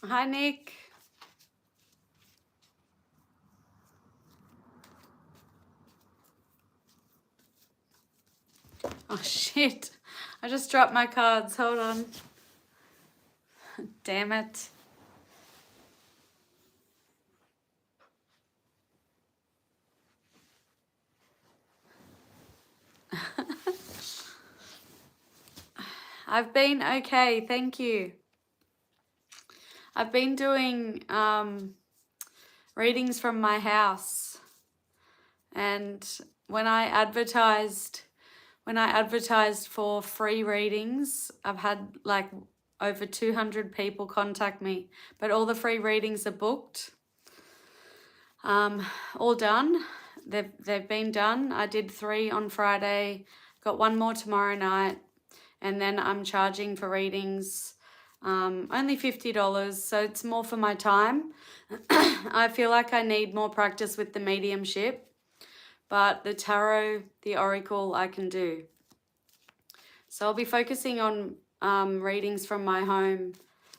Hi, Nick. Oh, shit. I just dropped my cards. Hold on. Damn it. I've been okay, thank you. I've been doing readings from my house, and when I advertised for free readings, I've had like over 200 people contact me, but all the free readings are booked. All done. They've been done. I did 3 on Friday, got 1 more tomorrow night, and then I'm charging for readings only $50, so it's more for my time. I feel like I need more practice with the mediumship, but the tarot, the oracle, I can do. So I'll be focusing on readings from my home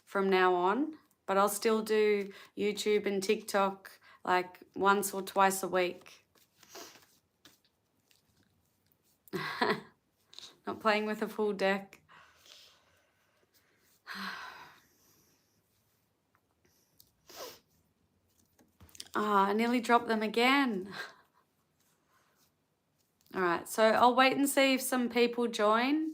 from now on, but I'll still do YouTube and TikTok like once or twice a week. Not playing with a full deck. I nearly dropped them again. All right, so I'll wait and see if some people join.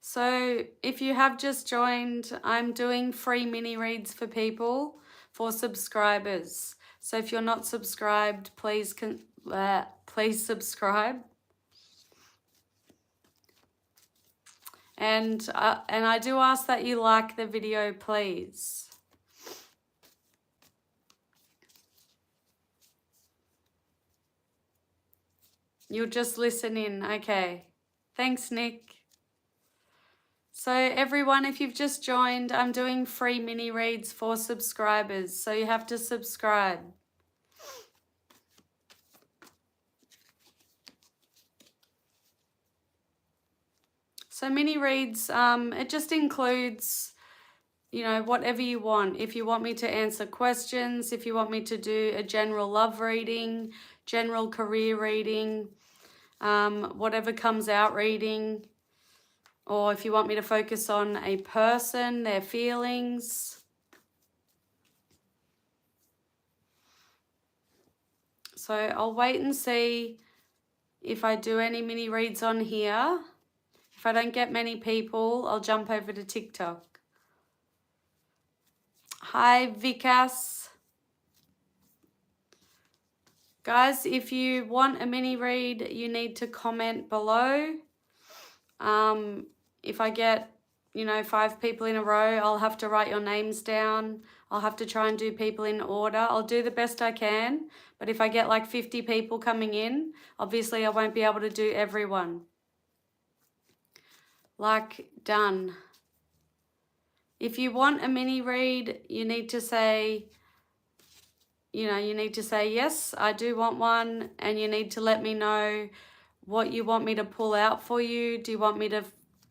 So if you have just joined, I'm doing free mini reads for people, for subscribers. So if you're not subscribed, please subscribe. And I do ask that you like the video, please. You'll just listen in, okay. Thanks, Nick. So everyone, if you've just joined, I'm doing free mini reads for subscribers. So you have to subscribe. So mini reads, it just includes, you know, whatever you want. If you want me to answer questions, if you want me to do a general love reading, general career reading, whatever comes out reading, or if you want me to focus on a person, their feelings. So I'll wait and see if I do any mini reads on here. If I don't get many people, I'll jump over to TikTok. Hi, Vikas. Guys, if you want a mini read, you need to comment below. If I get, 5 people in a row, I'll have to write your names down. I'll have to try and do people in order. I'll do the best I can, but if I get like 50 people coming in, obviously I won't be able to do everyone. Like, done. If you want a mini read, you need to say, yes, I do want one, and you need to let me know what you want me to pull out for you. Do you want me to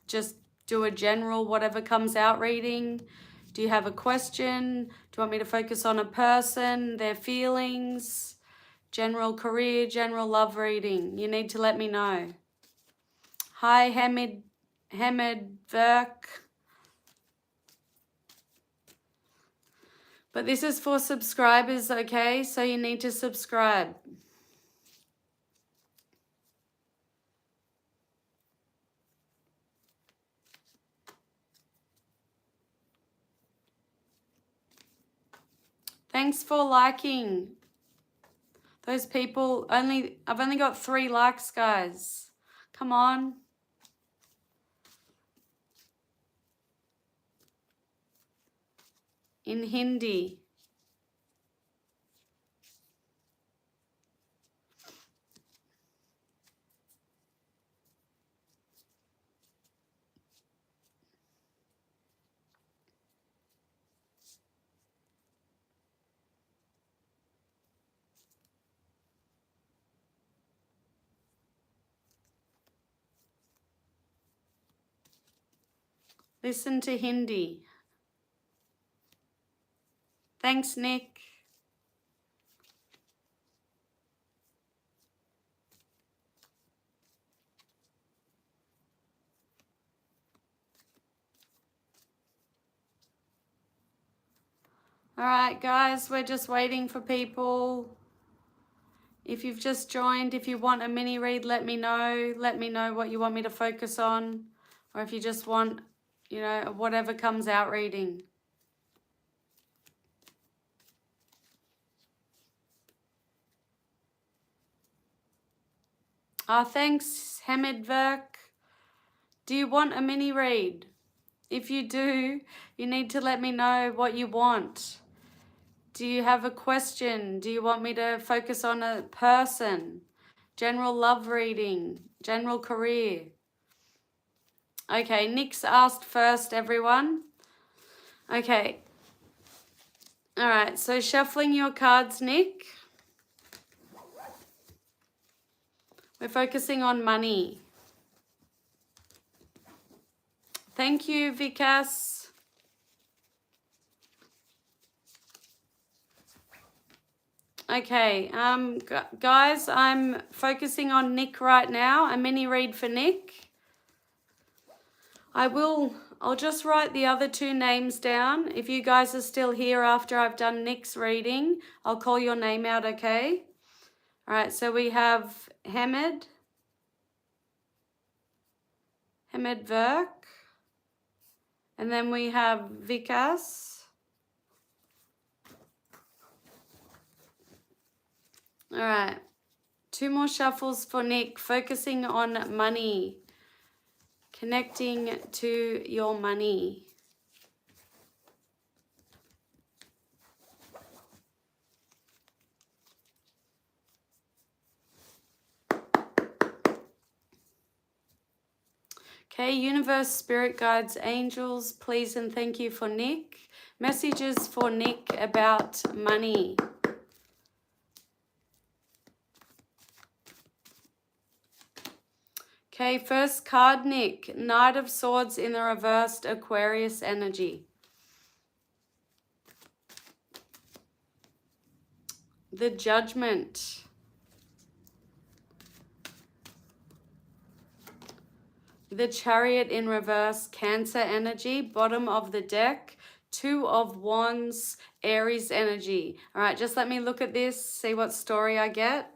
just do a general whatever comes out reading? Do you have a question? Do you want me to focus on a person, their feelings, general career, general love reading? You need to let me know. Hi, Hamid Verk. But this is for subscribers, okay? So you need to subscribe. Thanks for liking. Those people, I've only got 3 likes, guys. Come on. In Hindi. Listen to Hindi. Thanks, Nick. All right, guys, we're just waiting for people. If you've just joined, if you want a mini read, let me know. Let me know what you want me to focus on. Or if you just want, you know, whatever comes out reading. Thanks, Hamid Verk. Do you want a mini read? If you do, you need to let me know what you want. Do you have a question? Do you want me to focus on a person? General love reading? General career? Okay, Nick's asked first, everyone. Okay. All right, so shuffling your cards, Nick. We're focusing on money. Thank you, Vikas. Okay, guys, I'm focusing on Nick right now, a mini read for Nick. I'll just write the other two names down. If you guys are still here after I've done Nick's reading, I'll call your name out, okay? All right, so we have Hamid Verk, and then we have Vikas. All right, two more shuffles for Nick, focusing on money, connecting to your money. Okay, universe, spirit guides, angels, please and thank you for Nick. Messages for Nick about money. Okay, first card, Nick. Knight of Swords in the reversed, Aquarius energy. The Judgment. The Chariot in reverse, Cancer energy. Bottom of the deck, Two of Wands, Aries energy. All right, just let me look at this, see what story I get.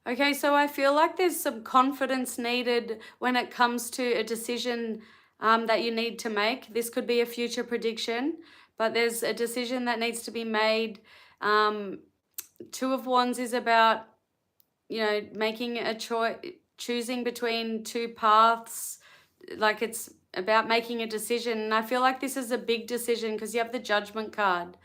Okay, so I feel like there's some confidence needed when it comes to a decision that you need to make. This could be a future prediction, but there's a decision that needs to be made. Two of Wands is about, you know, making a choice, choosing between two paths. Like it's about making a decision. And I feel like this is a big decision because you have the Judgment card.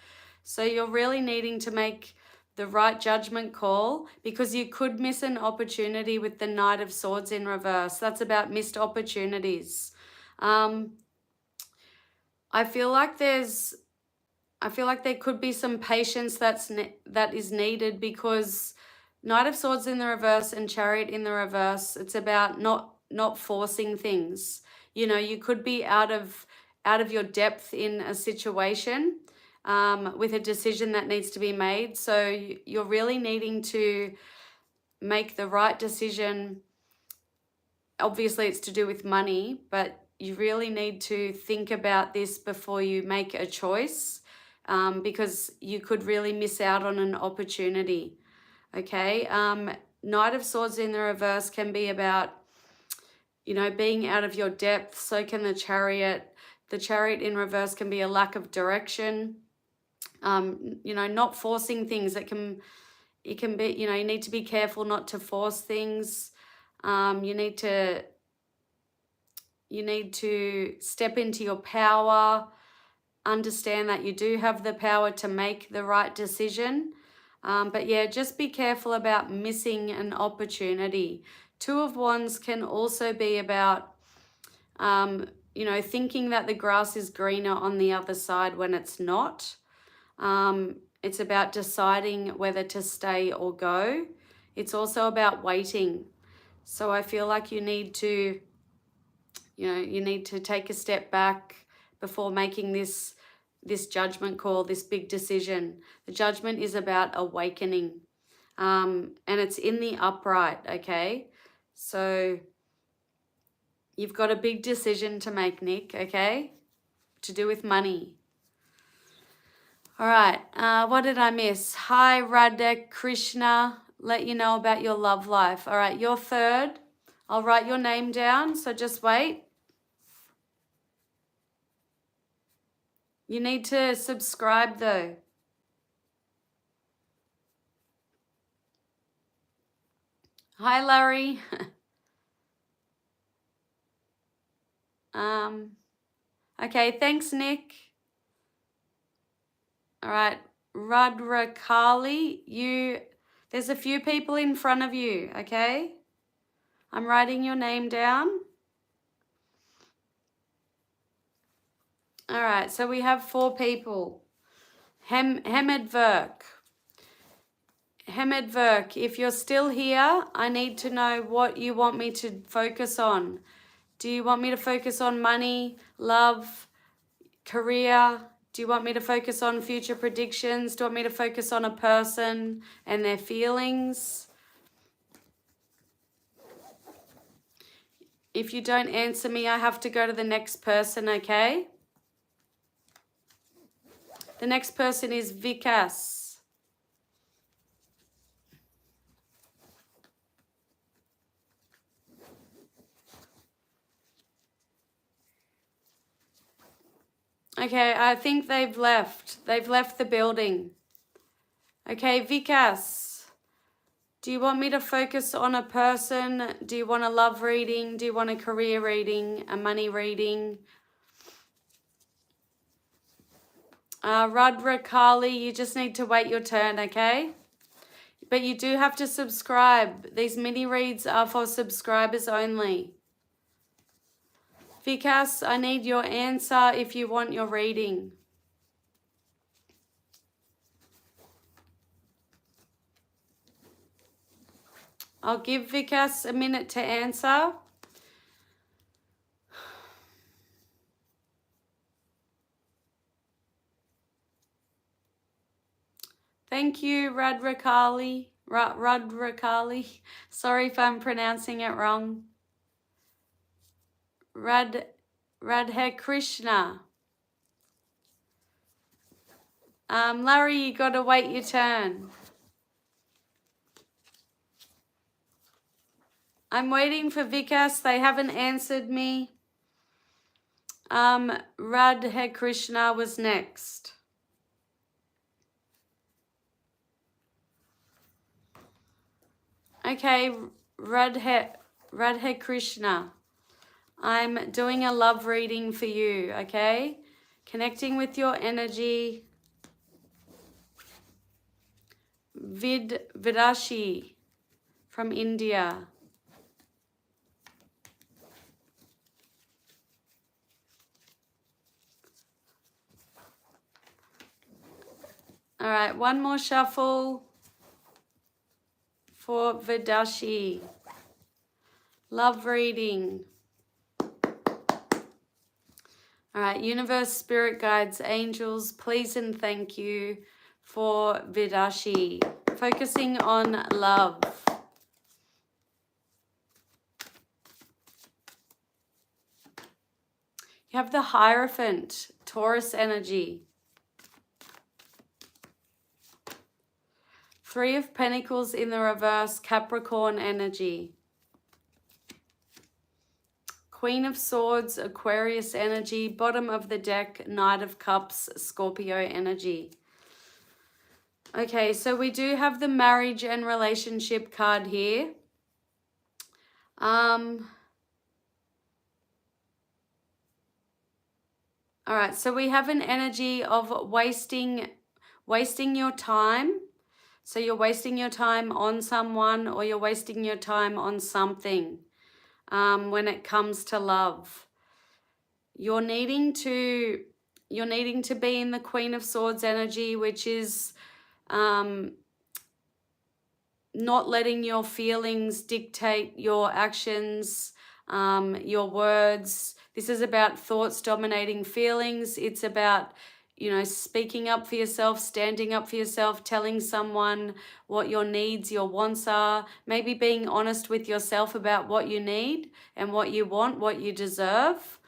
So you're really needing to make the right judgment call because you could miss an opportunity with the Knight of Swords in reverse. That's about missed opportunities. I feel like there could be some patience that is needed because Knight of Swords in the reverse and Chariot in the reverse, it's about not forcing things. You know, you could be out of your depth in a situation with a decision that needs to be made. So you're really needing to make the right decision. Obviously, it's to do with money, but you really need to think about this before you make a choice because you could really miss out on an opportunity. Okay, Knight of Swords in the reverse can be about, you know, being out of your depth. So can the Chariot. The Chariot in reverse can be a lack of direction. You know, not forcing things. It can be, you know, you need to be careful not to force things. You need to step into your power, understand that you do have the power to make the right decision. But yeah, just be careful about missing an opportunity. Two of Wands can also be about, you know, thinking that the grass is greener on the other side when it's not. It's about deciding whether to stay or go. It's also about waiting. So I feel like you need to, you need to take a step back before making this judgment call, this big decision. The judgment is about awakening. And it's in the upright, okay? So you've got a big decision to make, Nick, okay? To do with money. All right, what did I miss? Hi, Radha Krishna. Let you know about your love life. All right, you're third. I'll write your name down, so just wait. You need to subscribe though. Hi, Larry. Okay, thanks, Nick. All right, Rudrakali, there's a few people in front of you, okay? I'm writing your name down. All right, so we have 4 people. Hemed Verk. Hemed Verk, if you're still here, I need to know what you want me to focus on. Do you want me to focus on money, love, career? Do you want me to focus on future predictions? Do you want me to focus on a person and their feelings? If you don't answer me, I have to go to the next person, okay? The next person is Vikas. Okay, I think they've left. They've left the building. Okay, Vikas, do you want me to focus on a person? Do you want a love reading? Do you want a career reading? A money reading? Rudrakali, you just need to wait your turn, okay? But you do have to subscribe. These mini reads are for subscribers only. Vikas, I need your answer if you want your reading. I'll give Vikas a minute to answer. Thank you, Rudrakali. Rudrakali. Sorry if I'm pronouncing it wrong. Radhe Krishna. Larry, you got to wait your turn. I'm waiting for Vikas. They haven't answered me. Radhe Krishna was next. Okay, Radhe Krishna. I'm doing a love reading for you, okay? Connecting with your energy. Vidashi from India. All right, one more shuffle for Vidashi. Love reading. All right, universe, spirit guides, angels, please and thank you for Vidashi. Focusing on love. You have the Hierophant, Taurus energy. 3 of Pentacles in the reverse, Capricorn energy. Queen of Swords, Aquarius energy. Bottom of the deck, Knight of Cups, Scorpio energy. Okay, so we do have the marriage and relationship card here. All right, so we have an energy of wasting your time. So you're wasting your time on someone, or you're wasting your time on something when it comes to love. You're needing to you're needing to be in the Queen of Swords energy, which is not letting your feelings dictate your actions, your words. This is about thoughts dominating feelings. It's about, speaking up for yourself, standing up for yourself, telling someone what your needs, your wants are, maybe being honest with yourself about what you need and what you want, what you deserve.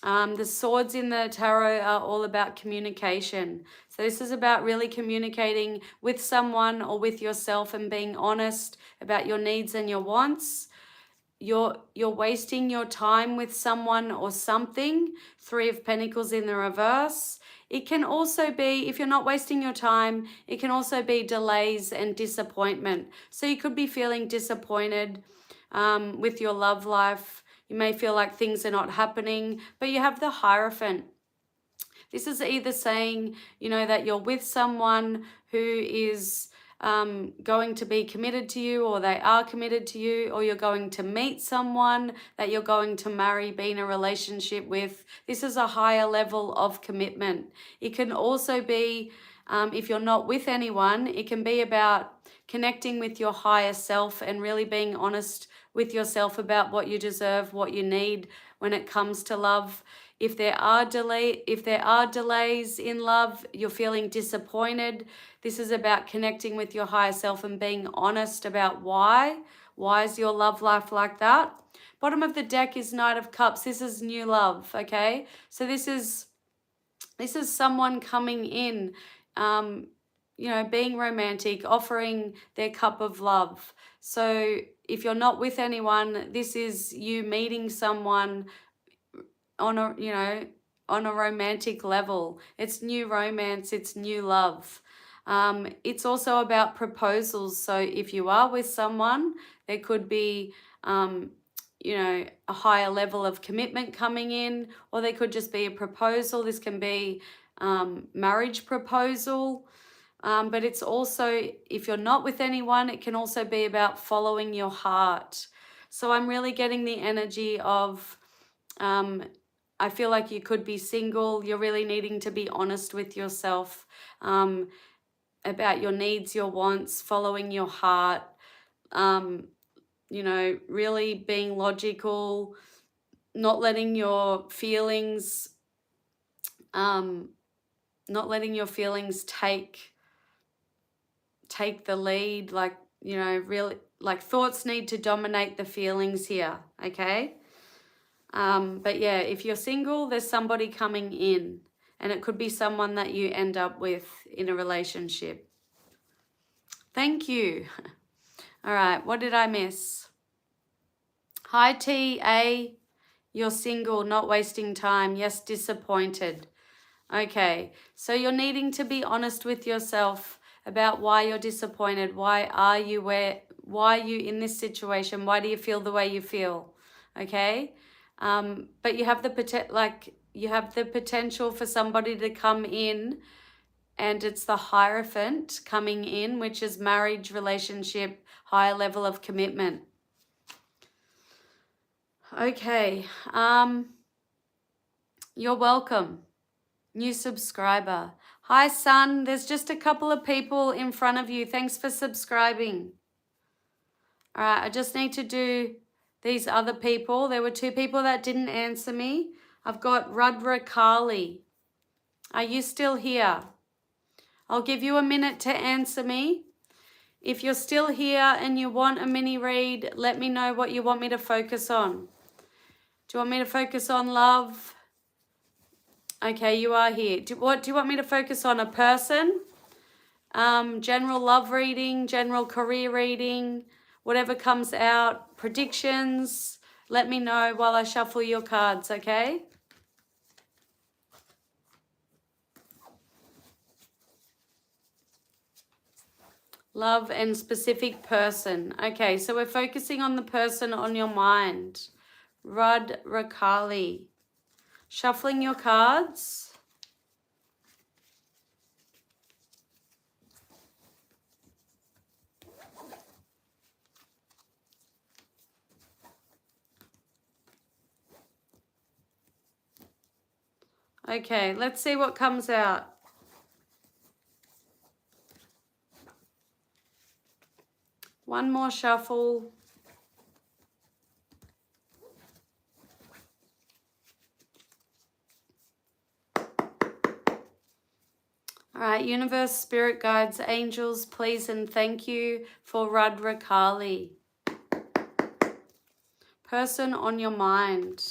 The swords in the tarot are all about communication. So this is about really communicating with someone or with yourself and being honest about your needs and your wants. You're wasting your time with someone or something. Three of Pentacles in the reverse. It can also be, if you're not wasting your time, it can also be delays and disappointment. So you could be feeling disappointed with your love life. You may feel like things are not happening, but you have the Hierophant. This is either saying, that you're with someone who is going to be committed to you, or they are committed to you, or you're going to meet someone that you're going to marry, be in a relationship with. This is a higher level of commitment. It can also be, if you're not with anyone, it can be about connecting with your higher self and really being honest with yourself about what you deserve, what you need when it comes to love. If there are delays in love, you're feeling disappointed, this is about connecting with your higher self and being honest about why. Why is your love life like that? Bottom of the deck is Knight of Cups. This is new love, okay? So this is someone coming in, being romantic, offering their cup of love. So if you're not with anyone, this is you meeting someone on a romantic level. It's new romance, it's new love. It's also about proposals. So if you are with someone, there could be a higher level of commitment coming in, or there could just be a proposal. This can be marriage proposal. But it's also, if you're not with anyone, it can also be about following your heart. So I'm really getting the energy of, I feel like you could be single. You're really needing to be honest with yourself about your needs, your wants, following your heart, really being logical, not letting your feelings, take the lead. Like, really, like, thoughts need to dominate the feelings here, okay? But yeah, if you're single, there's somebody coming in, and it could be someone that you end up with in a relationship. Thank you. All right, what did I miss? Hi, T.A. You're single, not wasting time. Yes, disappointed. Okay, so you're needing to be honest with yourself about why you're disappointed. Why are you in this situation? Why do you feel the way you feel? Okay? But you have the potential for somebody to come in, and it's the Hierophant coming in, which is marriage, relationship, higher level of commitment. Okay, you're welcome. New subscriber. Hi, Sun. There's just a couple of people in front of you. Thanks for subscribing. All right, I just need to do these other people. There were two people that didn't answer me. I've got Rudra Kali. Are you still here? I'll give you a minute to answer me. If you're still here and you want a mini read, let me know what you want me to focus on. Do you want me to focus on love? Okay, you are here. What do you want me to focus on? A person? General love reading, general career reading, whatever comes out, predictions. Let me know while I shuffle your cards, okay? Love and specific person. Okay, so we're focusing on the person on your mind. Rudra Kali. Shuffling your cards. Okay, let's see what comes out. One more shuffle. All right, universe, spirit guides, angels, please and thank you for Rudra Kali. Person on your mind.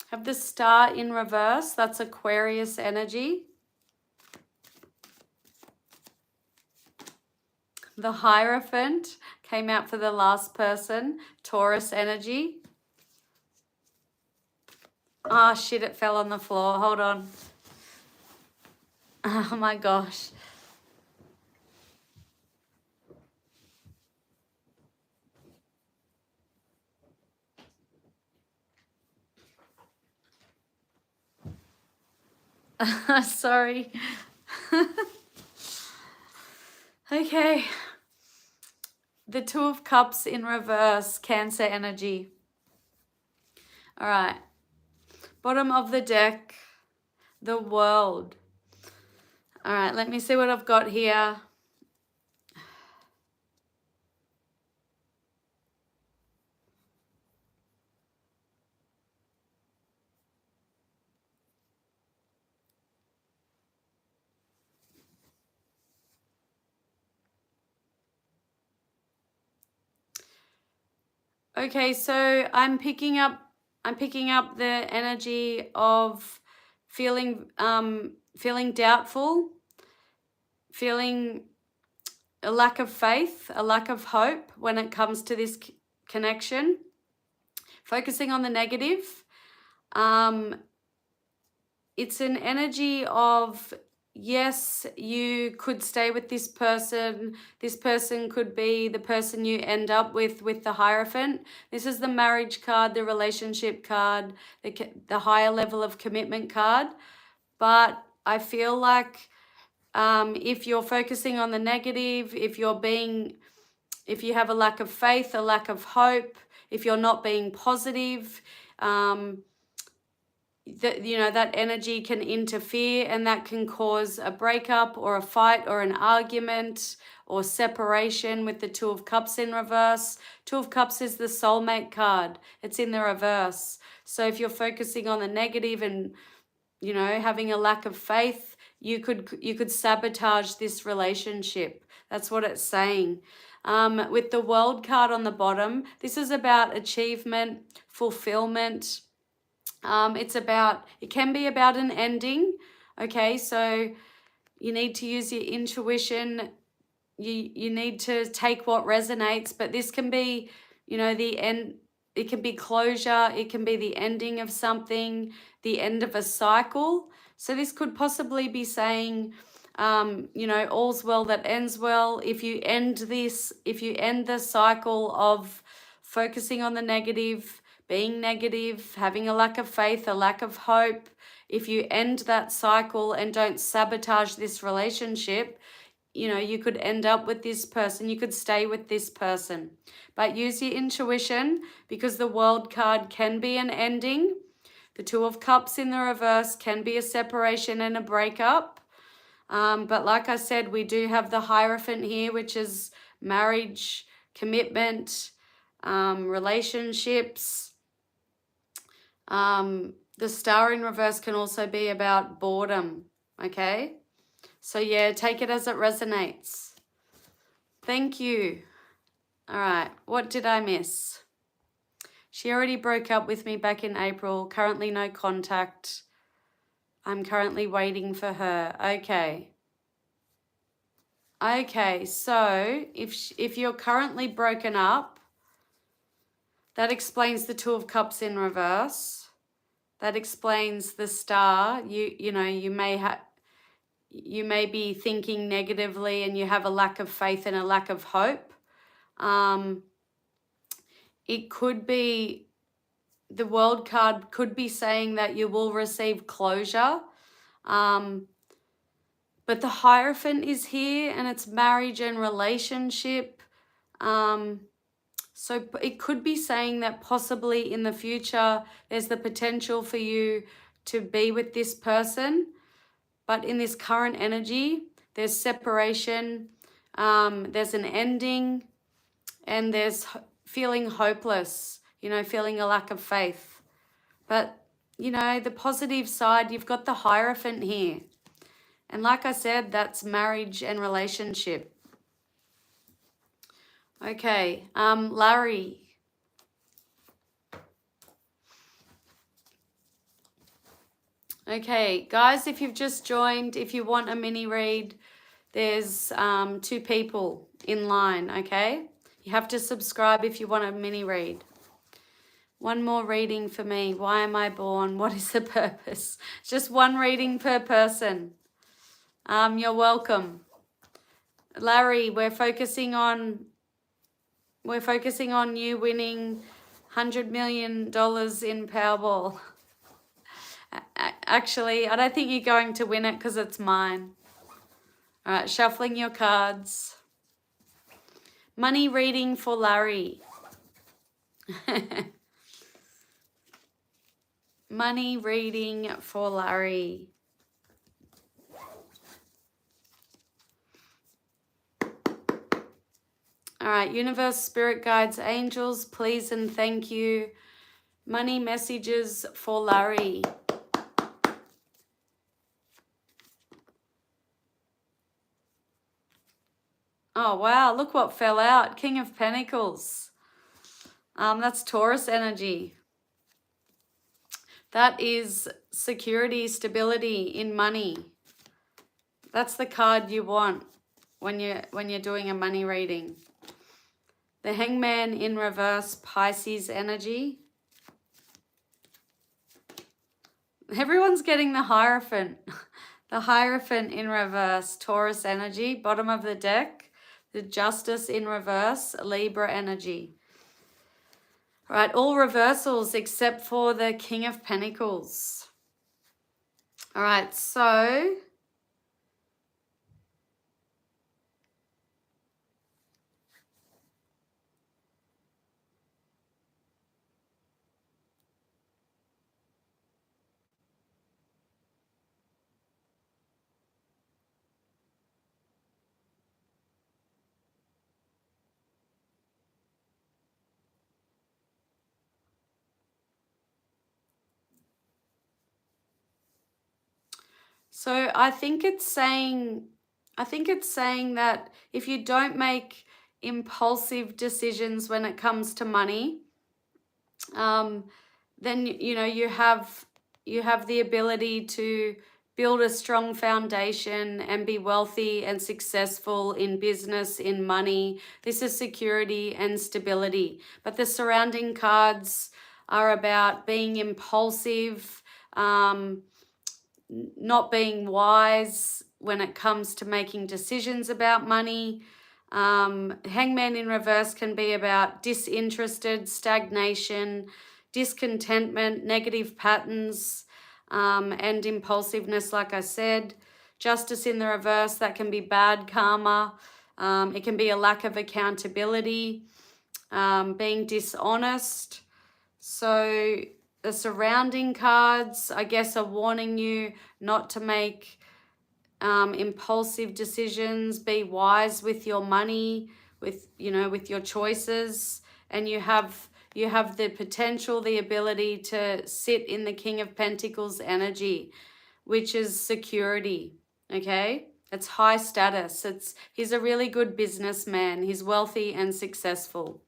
Have the star in reverse. That's Aquarius energy. The Hierophant came out for the last person. Taurus energy. Ah, shit, it fell on the floor. Hold on. Oh my gosh. Sorry. Okay. The Two of Cups in reverse, Cancer energy. All right. Bottom of the deck, the World. All right, let me see what I've got here. Okay, so I'm picking up the energy of feeling doubtful, feeling a lack of faith, a lack of hope when it comes to this connection, focusing on the negative. It's an energy of, yes, you could stay with this person. This person could be the person you end up with the Hierophant. This is the marriage card, the relationship card, the higher level of commitment card. But I feel like if you're focusing on the negative, if you have a lack of faith, a lack of hope, if you're not being positive, that energy can interfere, and that can cause a breakup or a fight or an argument or separation with the Two of Cups in reverse. Two of Cups is the soulmate card. It's in the reverse. So if you're focusing on the negative and, having a lack of faith, you could sabotage this relationship. That's what it's saying. With the World card on the bottom, this is about achievement, fulfillment. It can be about an ending. Okay, so you need to use your intuition. You need to take what resonates, but this can be, the end. It can be closure. It can be the ending of something, the end of a cycle. So this could possibly be saying, all's well that ends well. If you end the cycle of focusing on the negative, being negative, having a lack of faith, a lack of hope, if you end that cycle and don't sabotage this relationship, you could end up with this person, you could stay with this person. But use your intuition, because the World card can be an ending. The Two of Cups in the reverse can be a separation and a breakup. But like I said, we do have the Hierophant here, which is marriage, commitment, relationships. The Star in reverse can also be about boredom, okay? So yeah, take it as it resonates. Thank you. All right, what did I miss? She already broke up with me back in April. Currently no contact. I'm currently waiting for her. Okay. Okay, so if you're currently broken up, that explains the Two of Cups in reverse. That explains the Star. You may be thinking negatively, and you have a lack of faith and a lack of hope. It could be, the World card could be saying that you will receive closure. But the Hierophant is here, and it's marriage and relationship. So it could be saying that possibly in the future, there's the potential for you to be with this person. But in this current energy, there's separation, there's an ending, and there's feeling hopeless, feeling a lack of faith. But, the positive side, you've got the Hierophant here. And like I said, that's marriage and relationship. Okay, Larry. Okay, guys, if you've just joined, if you want a mini read, there's 2 people in line, okay? You have to subscribe if you want a mini read. One more reading for me. Why am I born? What is the purpose? Just one reading per person. You're welcome. Larry, we're focusing on you winning $100 million in Powerball. Actually, I don't think you're going to win it because it's mine. All right, shuffling your cards. Money reading for Larry. Money reading for Larry. All right, universe, spirit guides, angels, please and thank you. Money messages for Larry. Oh, wow, look what fell out. King of Pentacles. That's Taurus energy. That is security, stability in money. That's the card you want when you're doing a money reading. The Hangman in reverse, Pisces energy. Everyone's getting the Hierophant. The Hierophant in reverse, Taurus energy. Bottom of the deck, the Justice in reverse, Libra energy. All right, all reversals except for the King of Pentacles. All right, so I think it's saying that if you don't make impulsive decisions when it comes to money, then you have the ability to build a strong foundation and be wealthy and successful in business, in money. This is security and stability. But the surrounding cards are about being impulsive, not being wise when it comes to making decisions about money. Hangman in reverse can be about disinterested, stagnation, discontentment, negative patterns, and impulsiveness, like I said. Justice in the reverse, that can be bad karma. It can be a lack of accountability, being dishonest. So the surrounding cards, I guess, are warning you not to make impulsive decisions. Be wise with your money, with your choices, and you have the potential, the ability to sit in the King of Pentacles energy, which is security. Okay, it's high status. He's a really good businessman. He's wealthy and successful.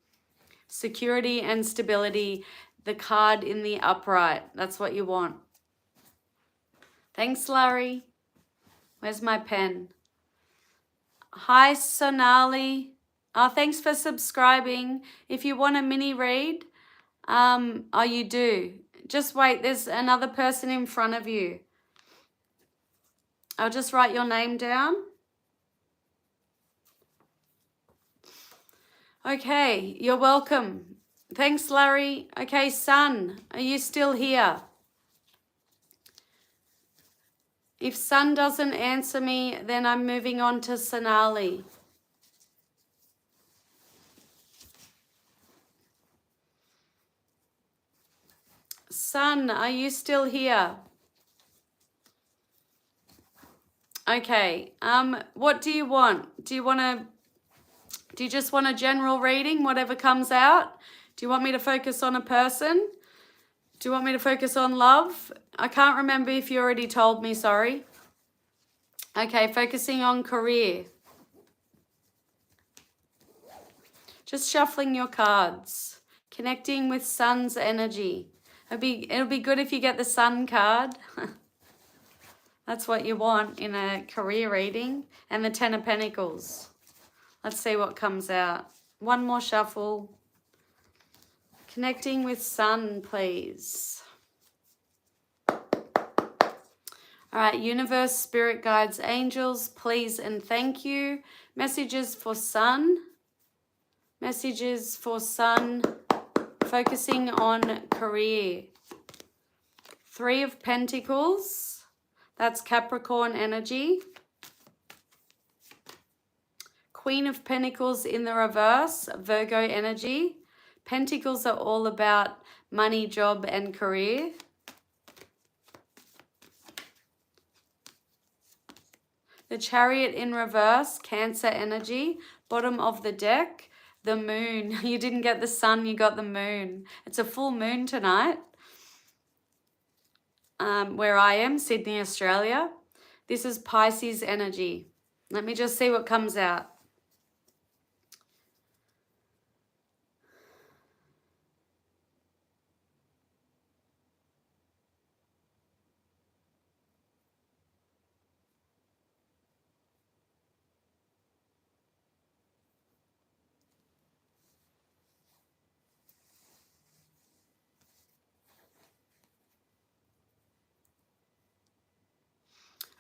Security and stability. The card in the upright. That's what you want. Thanks, Larry. Where's my pen? Hi, Sonali. Oh, thanks for subscribing. If you want a mini read, you do. Just wait, there's another person in front of you. I'll just write your name down. Okay, you're welcome. Thanks, Larry. Okay, Sun, are you still here? If Sun doesn't answer me, then I'm moving on to Sonali. Sun, are you still here? Okay. What do you want? Do you just want a general reading, whatever comes out? Do you want me to focus on a person? Do you want me to focus on love? I can't remember if you already told me, sorry. Okay, focusing on career. Just shuffling your cards. Connecting with Sun's energy. It'll be good if you get the Sun card. That's what you want in a career reading. And the Ten of Pentacles. Let's see what comes out. One more shuffle. Connecting with Sun, please. All right, universe, spirit guides, angels, please and thank you. Messages for Sun. Messages for Sun. Focusing on career. Three of Pentacles. That's Capricorn energy. Queen of Pentacles in the reverse, Virgo energy. Pentacles are all about money, job, and career. The Chariot in reverse, Cancer energy. Bottom of the deck, the moon. You didn't get the sun, you got the moon. It's a full moon tonight. Where I am, Sydney, Australia. This is Pisces energy. Let me just see what comes out.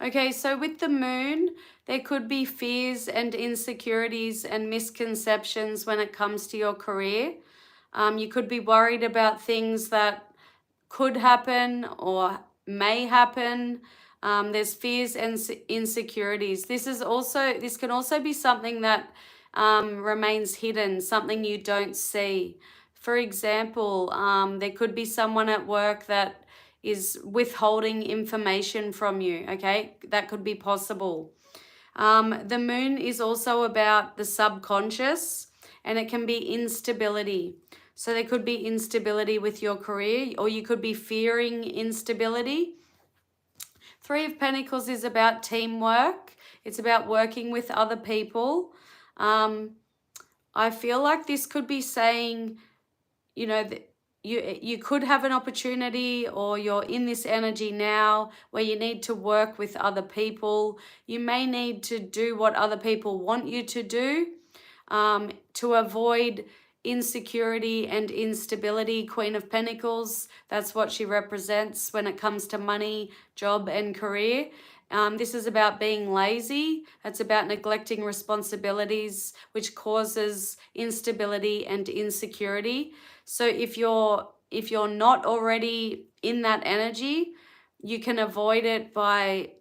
Okay, so with the moon, there could be fears and insecurities and misconceptions when it comes to your career. You could be worried about things that could happen or may happen. There's fears and insecurities. This can also be something that remains hidden, something you don't see. For example, there could be someone at work that is withholding information from you, okay? That could be possible. The moon is also about the subconscious, and it can be instability. So there could be instability with your career, or you could be fearing instability. Three of Pentacles is about teamwork. It's about working with other people. I feel like this could be saying, you know, you could have an opportunity, or you're in this energy now where you need to work with other people. You may need to do what other people want you to do to avoid insecurity and instability. Queen of Pentacles, that's what she represents when it comes to money, job, and career. This is about being lazy. It's about neglecting responsibilities, which causes instability and insecurity. So if you're not already in that energy, you can avoid it by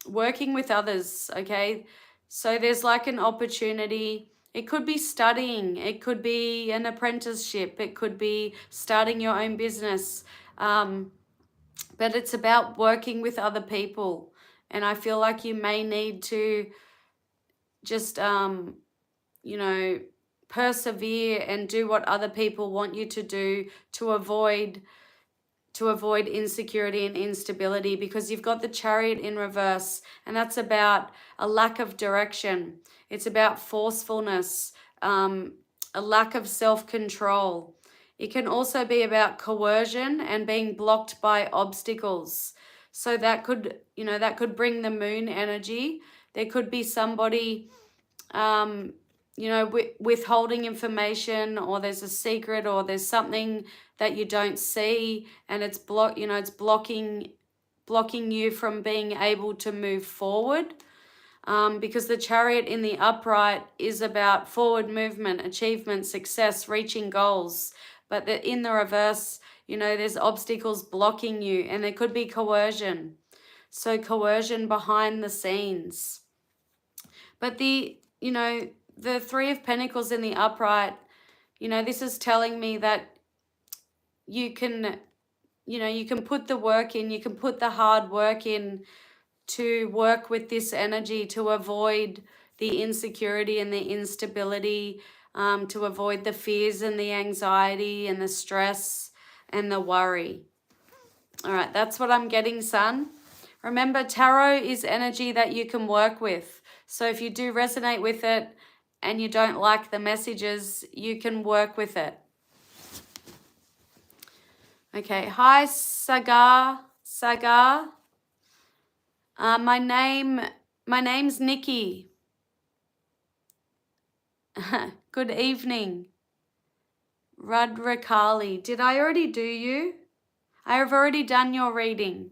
working with others, okay? So there's like an opportunity. It could be studying. It could be an apprenticeship. It could be starting your own business. But it's about working with other people. And I feel like you may need to just, persevere and do what other people want you to do to avoid insecurity and instability, because you've got the Chariot in reverse, and that's about a lack of direction. It's about forcefulness, a lack of self-control. It can also be about coercion and being blocked by obstacles. So that could bring the moon energy. There could be somebody withholding information, or there's a secret, or there's something that you don't see, and it's blocking you from being able to move forward. Because the Chariot in the upright is about forward movement, achievement, success, reaching goals. But in the reverse, there's obstacles blocking you, and there could be coercion. So coercion behind the scenes. But the Three of Pentacles in the upright, this is telling me that you can, you can put the work in, you can put the hard work in to work with this energy to avoid the insecurity and the instability, to avoid the fears and the anxiety and the stress and the worry. All right, that's what I'm getting, son. Remember, tarot is energy that you can work with. So if you do resonate with it and you don't like the messages, you can work with it. Okay, hi, Sagar. My name's Nikki. Good evening. Rudrakali. Did I already do you? I have already done your reading.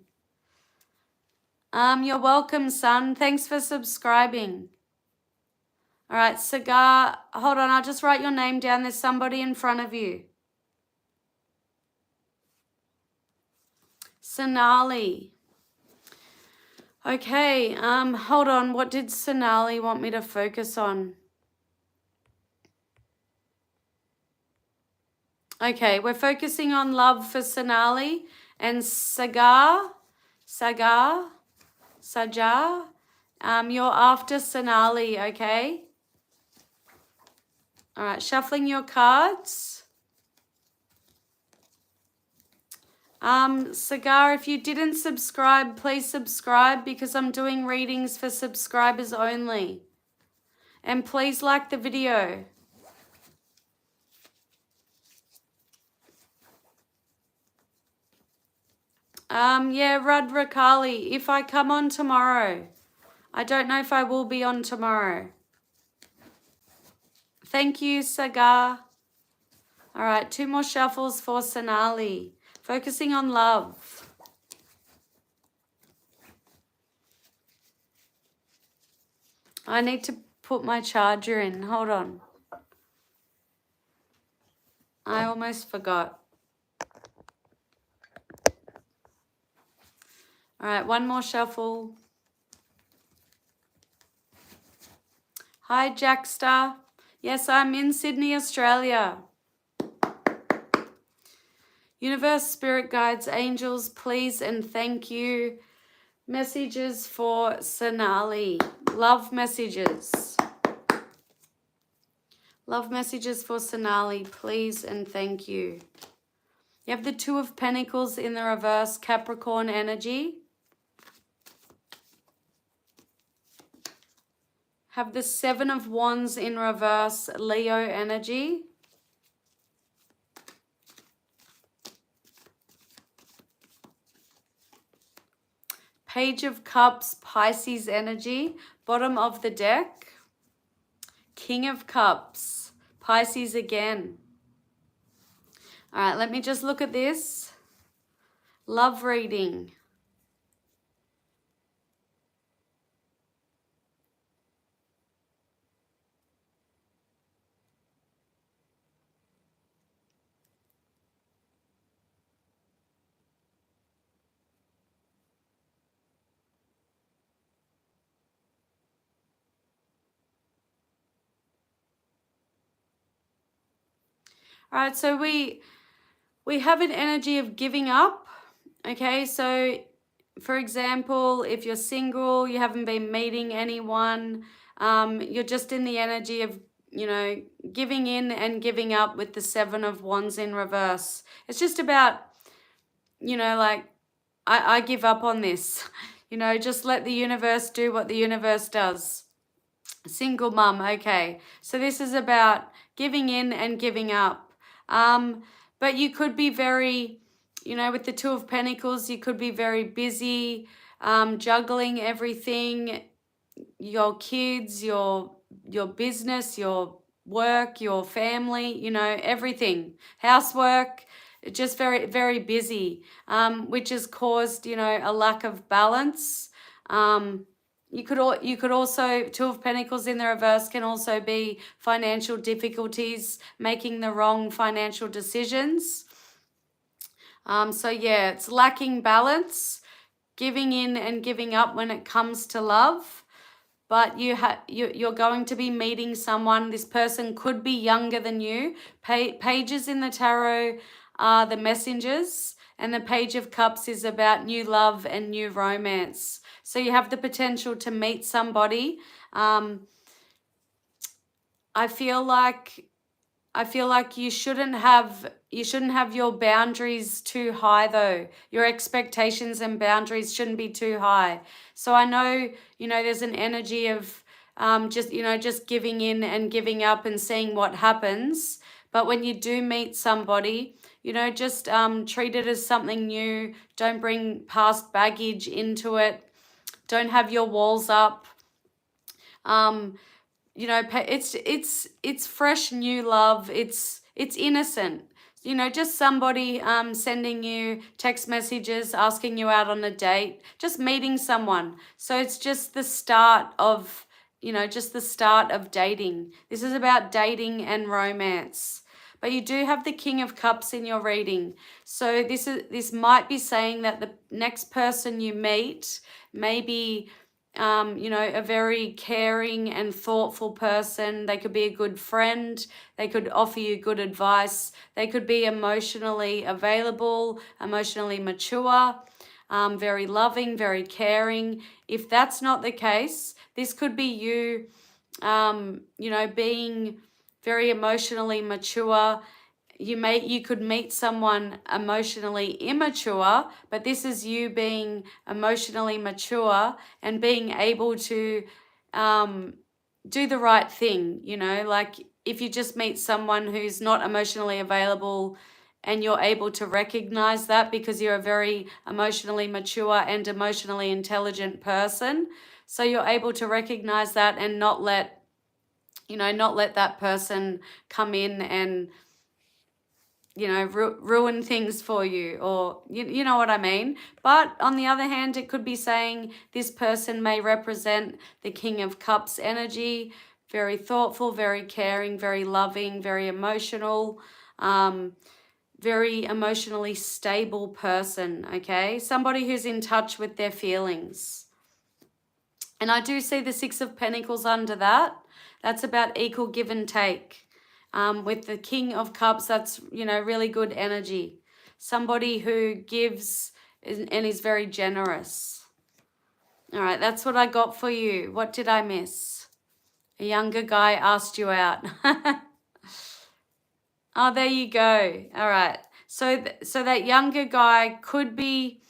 You're welcome, son. Thanks for subscribing. All right, Sagar. Hold on, I'll just write your name down. There's somebody in front of you. Sonali. Okay, hold on. What did Sonali want me to focus on? Okay, we're focusing on love for Sonali and Sajar. You're after Sonali, okay? All right, shuffling your cards. Sagar, if you didn't subscribe, please subscribe because I'm doing readings for subscribers only. And please like the video. Yeah, Rudrakali, if I come on tomorrow. I don't know if I will be on tomorrow. Thank you, Sagar. All right, 2 more shuffles for Sonali. Focusing on love. I need to put my charger in. Hold on. I almost forgot. All right, 1 more shuffle. Hi, Jackster. Yes, I'm in Sydney, Australia. Universe, spirit guides, angels, please and thank you. Messages for Sonali. Love messages. Love messages for Sonali, please and thank you. You have the 2 of Pentacles in the reverse, Capricorn energy. Have the 7 of Wands in reverse, Leo energy. Page of Cups, Pisces energy, bottom of the deck. King of Cups, Pisces again. All right, let me just look at this. Love reading. All right, so we have an energy of giving up. Okay, so for example, if you're single, you haven't been meeting anyone, you're just in the energy of, giving in and giving up with the 7 of Wands in reverse. It's just about, like, I give up on this. Just let the universe do what the universe does. Single mum, okay. So this is about giving in and giving up. But you could be very, with the 2 of Pentacles, you could be very busy, juggling everything, your kids, your business, your work, your family, everything, housework, just very, very busy, which has caused, a lack of balance. You could also, 2 of Pentacles in the reverse can also be financial difficulties, making the wrong financial decisions. So yeah, it's lacking balance, giving in and giving up when it comes to love. But you're going to be meeting someone. This person could be younger than you. Pages in the tarot are the messengers, and the Page of Cups is about new love and new romance. So you have the potential to meet somebody. I feel like you shouldn't have your boundaries too high though. Your expectations and boundaries shouldn't be too high. So I know, there's an energy of just giving in and giving up and seeing what happens. But when you do meet somebody, just treat it as something new. Don't bring past baggage into it. Don't have your walls up. It's fresh new love. It's innocent. Just somebody sending you text messages, asking you out on a date, just meeting someone. So it's just the start of dating. This is about dating and romance. But you do have the King of Cups in your reading. So this might be saying that the next person you meet may be a very caring and thoughtful person. They could be a good friend. They could offer you good advice. They could be emotionally available, emotionally mature, very loving, very caring. If that's not the case, this could be you, being very emotionally mature. You could meet someone emotionally immature, but this is you being emotionally mature and being able to do the right thing. Like if you just meet someone who's not emotionally available and you're able to recognize that because you're a very emotionally mature and emotionally intelligent person, so you're able to recognize that and not let that person come in and ruin things for you, or you know what I mean. But on the other hand, it could be saying this person may represent the King of Cups energy, very thoughtful, very caring, very loving, very emotional, very emotionally stable person, okay? Somebody who's in touch with their feelings. And I do see the Six of Pentacles under that. That's about equal give and take. With the King of Cups, that's, really good energy. Somebody who gives and is very generous. All right, that's what I got for you. What did I miss? A younger guy asked you out. Oh, there you go. All right. So that younger guy could be,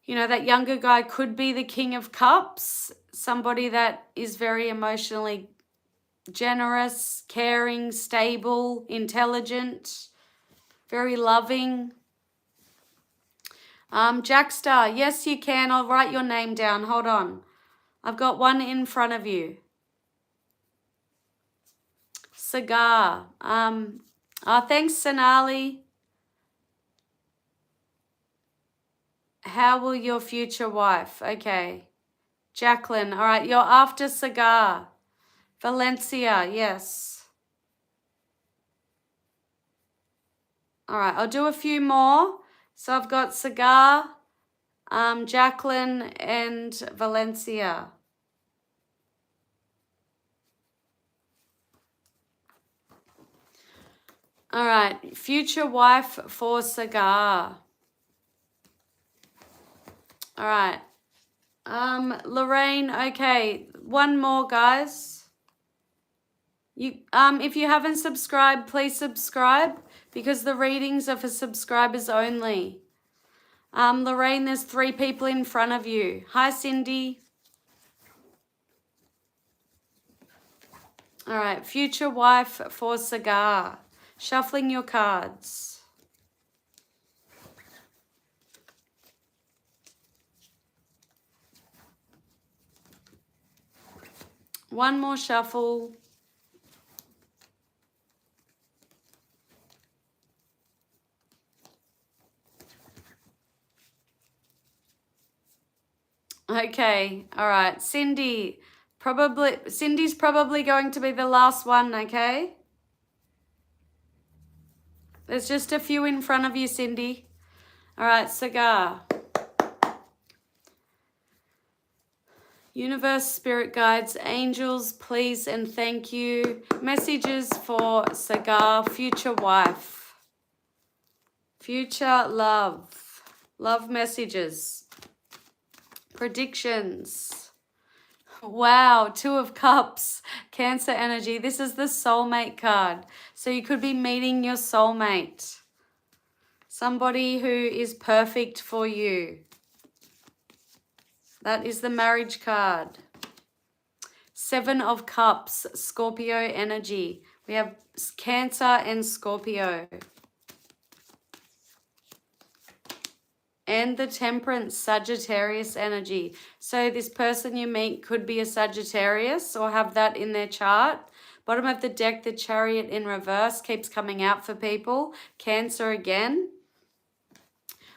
the King of Cups, somebody that is very emotionally generous, caring, stable, intelligent, very loving. Jackstar, yes, you can. I'll write your name down. Hold on. I've got one in front of you. Cigar. Thanks, Sonali. How will your future wife? Okay. Jacqueline, all right, you're after Cigar. Valencia, yes. All right, I'll do a few more. So I've got Cigar, Jacqueline, and Valencia. All right, future wife for Cigar. All right. Lorraine, okay, one more, guys. If you haven't subscribed, please subscribe because the readings are for subscribers only. Lorraine, there's 3 people in front of you. Hi, Cindy. All right, future wife for Cigar. Shuffling your cards. One more shuffle. Okay, all right. Cindy's probably going to be the last one, okay? There's just a few in front of you, Cindy. All right, Cigar. Universe, spirit guides, angels, please and thank you. Messages for Cigar, future wife. Future love. Love messages. Predictions. Wow, Two of Cups. Cancer energy. This is the soulmate card. So you could be meeting your soulmate. Somebody who is perfect for you. That is the marriage card. Seven of Cups, Scorpio energy. We have Cancer and Scorpio. And the Temperance, Sagittarius energy. So this person you meet could be a Sagittarius or have that in their chart. Bottom of the deck, the Chariot in reverse keeps coming out for people. Cancer again.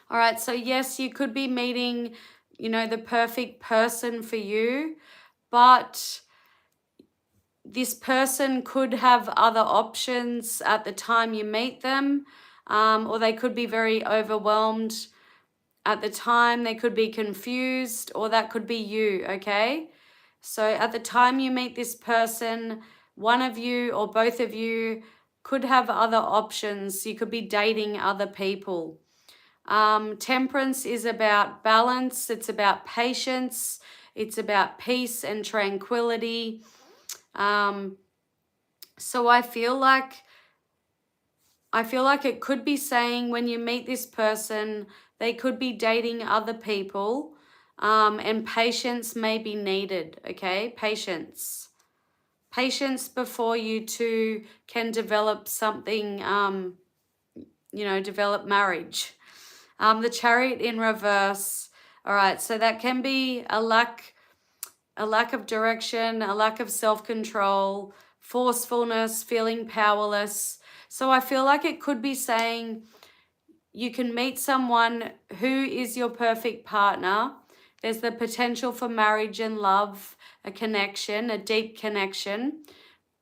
All right, so yes, you could be meeting, you know, the perfect person for you, but this person could have other options at the time you meet them, or they could be very overwhelmed at the time. They could be confused, or that could be you, okay? So at the time you meet this person, one of you or both of you could have other options. You could be dating other people. Temperance is about balance. It's about patience. It's about peace and tranquility. So I feel like it could be saying when you meet this person, they could be dating other people, and patience may be needed, okay? Patience. Patience before you two can develop something, you know, develop marriage. The Chariot in reverse. All right, so that can be a lack of direction, a lack of self-control, forcefulness, feeling powerless. So I feel like it could be saying you can meet someone who is your perfect partner. There's the potential for marriage and love, a connection, a deep connection,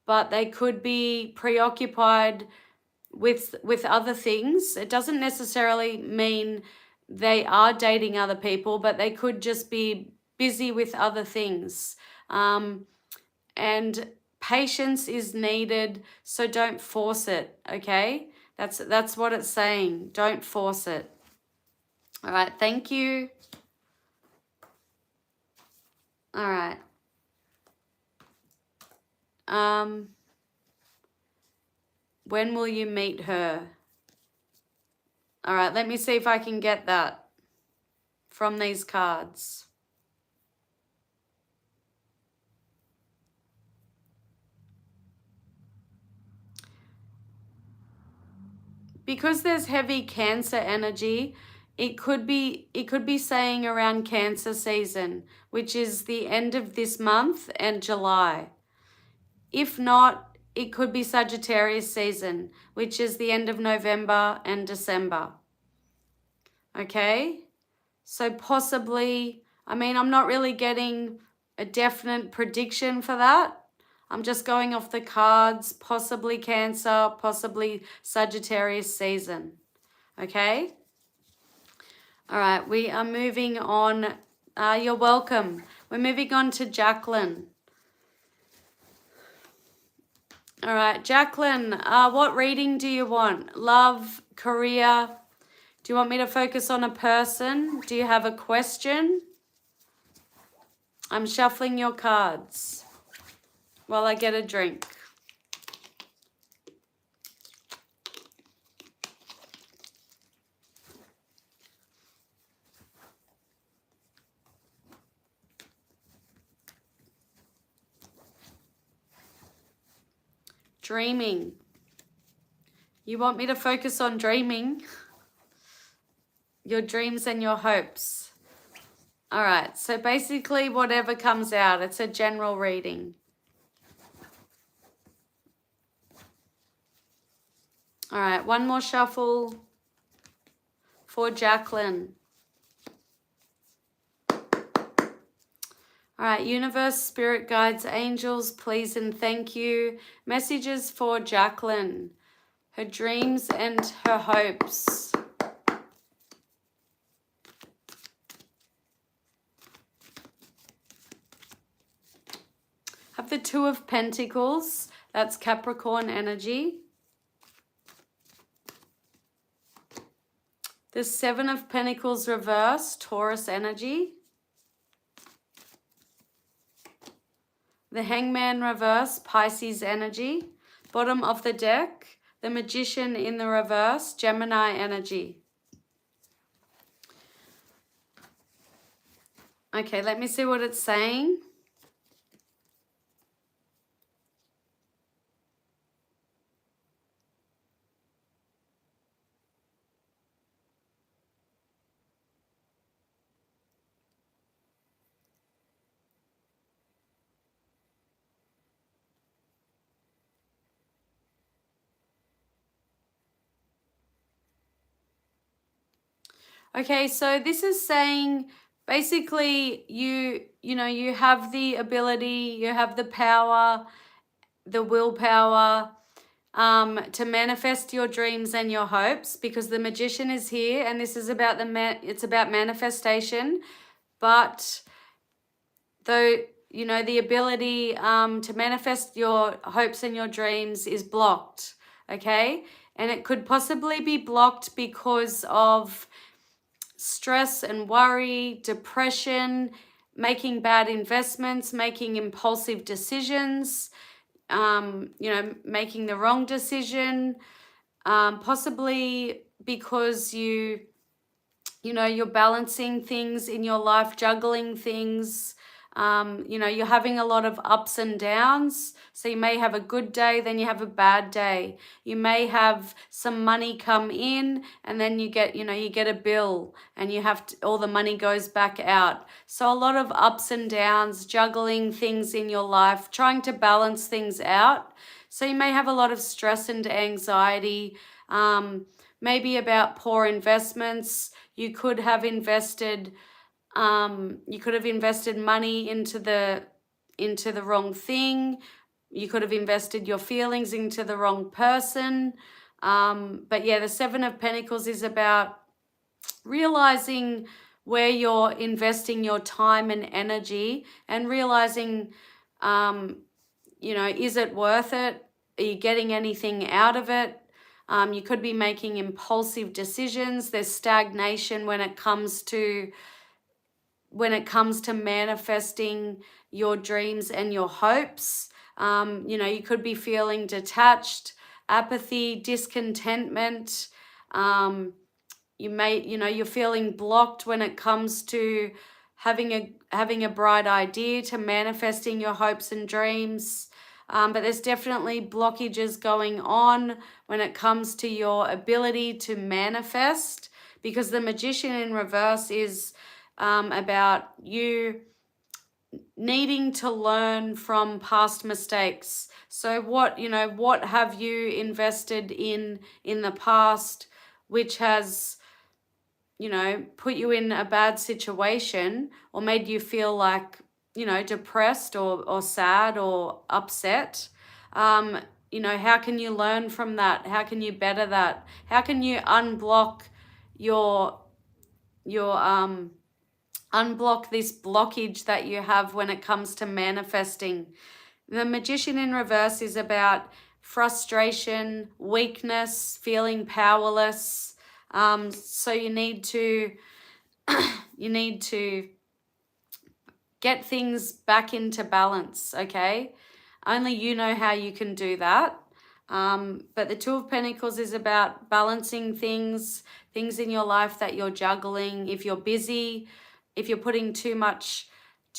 but they could be preoccupied with other things. It doesn't necessarily mean they are dating other people, but they could just be busy with other things. And patience is needed, so don't force it, okay? That's what it's saying. Don't force it. All right, thank you. All right. When will you meet her? All right, let me see if I can get that from these cards. Because there's heavy Cancer energy, it could be saying around Cancer season, which is the end of this month and July. If not, it could be Sagittarius season, which is the end of November and December. Okay? So possibly, I mean, I'm not really getting a definite prediction for that. I'm just going off the cards, possibly Cancer, possibly Sagittarius season. Okay? All right, we are moving on. You're welcome. We're moving on to Jacqueline. All right, Jacqueline, what reading do you want? Love, career? Do you want me to focus on a person? Do you have a question? I'm shuffling your cards while I get a drink. Dreaming. You want me to focus on dreaming? Your dreams and your hopes. All right, so basically whatever comes out, it's a general reading. All right, one more shuffle for Jacqueline. All right, universe, spirit guides, angels, please and thank you. Messages for Jacqueline, her dreams and her hopes. Have the Two of Pentacles, that's Capricorn energy. The Seven of Pentacles reverse, Taurus energy. The Hangman reverse, Pisces energy. Bottom of the deck, the Magician in the reverse, Gemini energy. Okay, let me see what it's saying. Okay, so this is saying basically you have the ability, you have the power, the willpower to manifest your dreams and your hopes, because the Magician is here and this is about it's about manifestation, but though the ability to manifest your hopes and your dreams is blocked, okay? And it could possibly be blocked because of stress and worry, depression, making bad investments, making impulsive decisions, making the wrong decision, possibly because you're balancing things in your life, juggling things. You're having a lot of ups and downs. So you may have a good day, then you have a bad day. You may have some money come in and then you get a bill and all the money goes back out. So a lot of ups and downs, juggling things in your life, trying to balance things out. So you may have a lot of stress and anxiety, maybe about poor investments. You could have invested money into the wrong thing. You could have invested your feelings into the wrong person. But yeah, the Seven of Pentacles is about realizing where you're investing your time and energy and realizing, is it worth it? Are you getting anything out of it? You could be making impulsive decisions. There's stagnation when it comes to manifesting your dreams and your hopes. You could be feeling detached, apathy, discontentment. You're feeling blocked when it comes to having a bright idea, to manifesting your hopes and dreams. But there's definitely blockages going on when it comes to your ability to manifest, because the Magician in reverse is about you needing to learn from past mistakes. So what have you invested in the past which has put you in a bad situation or made you feel like depressed or sad or upset? How can you learn from that? How can you better that? How can you unblock unblock this blockage that you have when it comes to manifesting? The Magician in reverse is about frustration, weakness, feeling powerless. So you need to get things back into balance, okay? Only you know how you can do that. But the Two of Pentacles is about balancing things in your life that you're juggling. If you're busy, if you're putting too much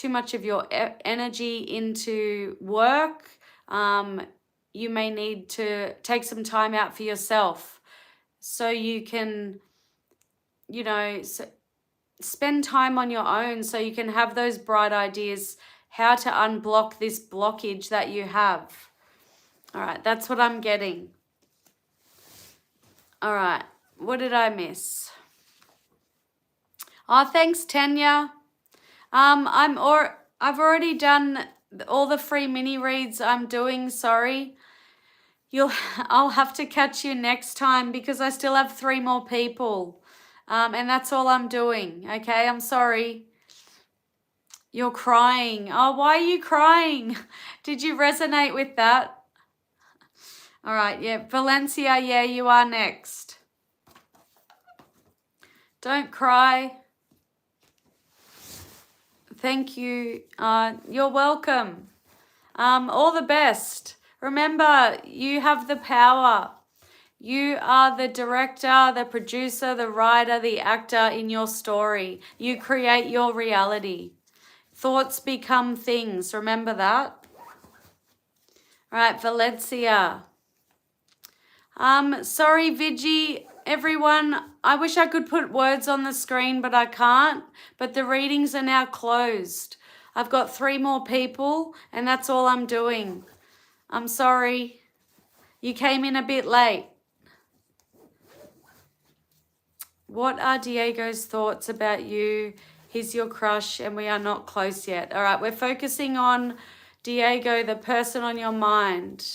of your energy into work, you may need to take some time out for yourself so you can, spend time on your own so you can have those bright ideas, how to unblock this blockage that you have. All right, that's what I'm getting. All right, what did I miss? Oh, thanks, Tanya. I've already done all the free mini reads I'm doing. Sorry. I'll have to catch you next time because I still have 3 more people. And that's all I'm doing. Okay, I'm sorry. You're crying. Oh, why are you crying? Did you resonate with that? All right, yeah. Valencia, yeah, you are next. Don't cry. Thank you. You're welcome. All the best. Remember, you have the power. You are the director, the producer, the writer, the actor in your story. You create your reality. Thoughts become things. Remember that? All right, Valencia. Sorry, Vigi. Everyone, I wish I could put words on the screen, but I can't. But the readings are now closed. I've got 3 more people, and that's all I'm doing. I'm sorry. You came in a bit late. What are Diego's thoughts about you? He's your crush, and we are not close yet. All right, we're focusing on Diego, the person on your mind.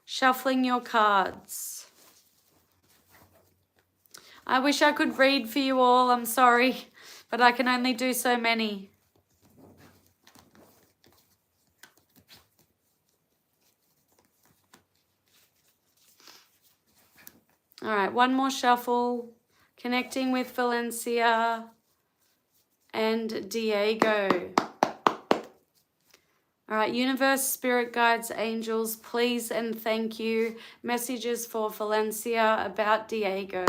Shuffling your cards. I wish I could read for you all. I'm sorry, but I can only do so many. All right, one more shuffle. Connecting with Valencia and Diego. All right, universe, spirit guides, angels, please and thank you. Messages for Valencia about Diego.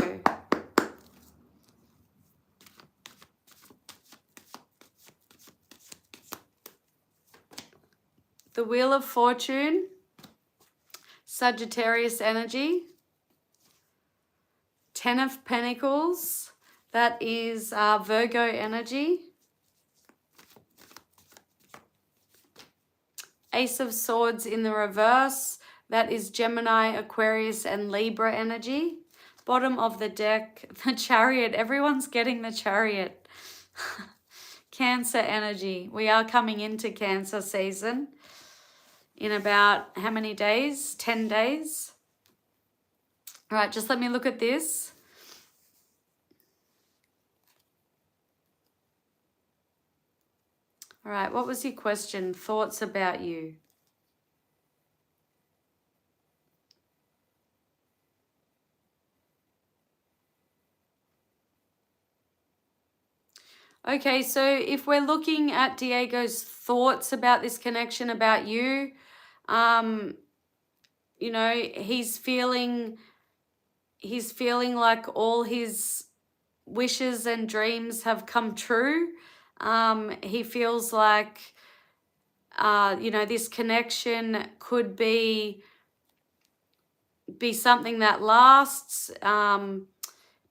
The Wheel of Fortune, Sagittarius energy. 10 of Pentacles, that is Virgo energy. Ace of Swords in the reverse, that is Gemini, Aquarius, and Libra energy. Bottom of the deck, the Chariot. Everyone's getting the Chariot. Cancer energy. We are coming into Cancer season in about how many days? 10 days. All right, just let me look at this. All right, what was your question? Thoughts about you? Okay, so if we're looking at Diego's thoughts about this connection about you, you know, he's feeling like all his wishes and dreams have come true. He feels like, you know, this connection could be something that lasts,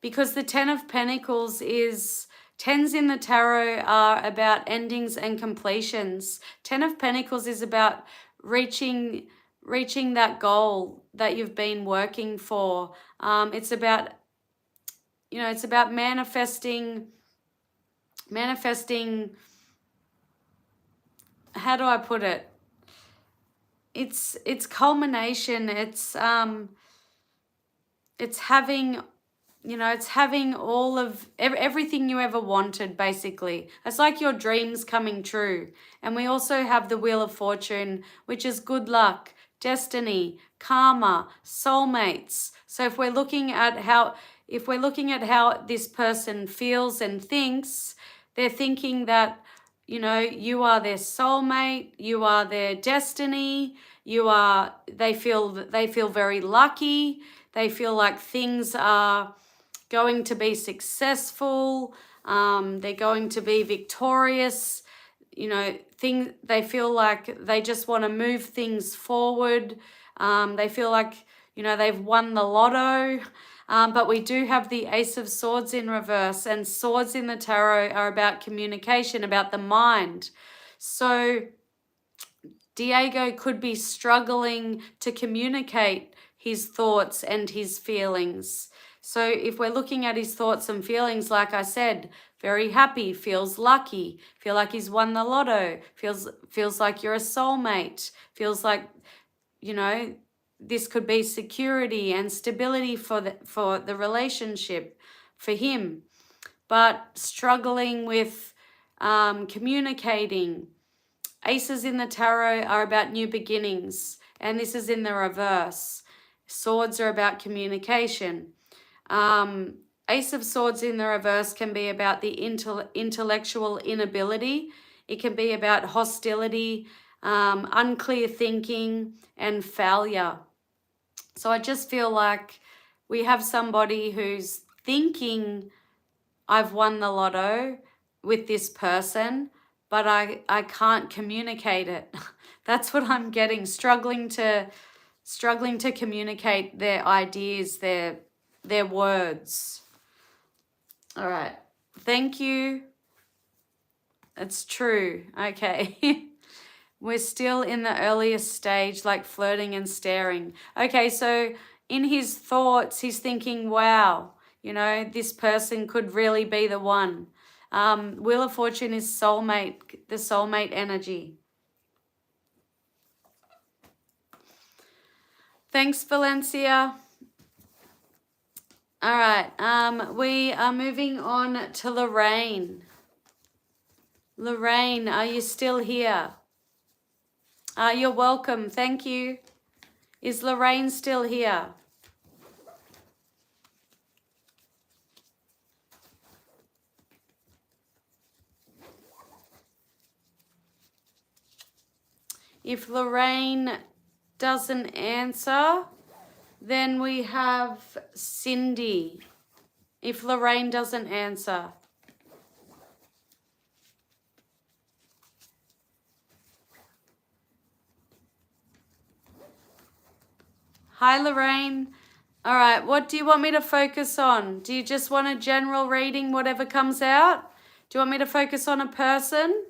because the 10 of Pentacles is, 10s in the tarot are about endings and completions. 10 of Pentacles is about reaching that goal that you've been working for. It's about, you know, it's about manifesting, how do I put it? It's culmination. It's having, you know, it's having all of everything you ever wanted, basically. It's like your dreams coming true. And we also have the Wheel of Fortune, which is good luck, destiny, karma, soulmates. So if we're looking at how this person feels and thinks, they're thinking that, you know, you are their soulmate, you are their destiny, they feel very lucky, they feel like things are going to be successful, they're going to be victorious, you know, they feel like they just want to move things forward, they feel like, you know, they've won the lotto. But we do have the Ace of Swords in reverse, and swords in the tarot are about communication, about the mind. So Diego could be struggling to communicate his thoughts and his feelings. So if we're looking at his thoughts and feelings, like I said, very happy, feels lucky, feel like he's won the lotto, feels like you're a soulmate, feels like, you know, this could be security and stability for the relationship for him, but struggling with communicating. Aces in the tarot are about new beginnings, and this is in the reverse. Swords are about communication. Ace of Swords in the reverse can be about the intellectual inability. It can be about hostility, unclear thinking, and failure. So I just feel like we have somebody who's thinking, I've won the lotto with this person, but I can't communicate it. That's what I'm getting, struggling to communicate their ideas, their words. All right. Thank you. It's true. Okay. We're still in the earliest stage, like flirting and staring. Okay, so in his thoughts, he's thinking, wow, you know, this person could really be the one. Wheel of Fortune is soulmate, the soulmate energy. Thanks, Valencia. All right, we are moving on to Lorraine. Lorraine, are you still here? You're welcome. Thank you. Is Lorraine still here? If Lorraine doesn't answer, then we have Cindy. If Lorraine doesn't answer. Hi, Lorraine. All right, what do you want me to focus on? Do you just want a general reading, whatever comes out? Do you want me to focus on a person?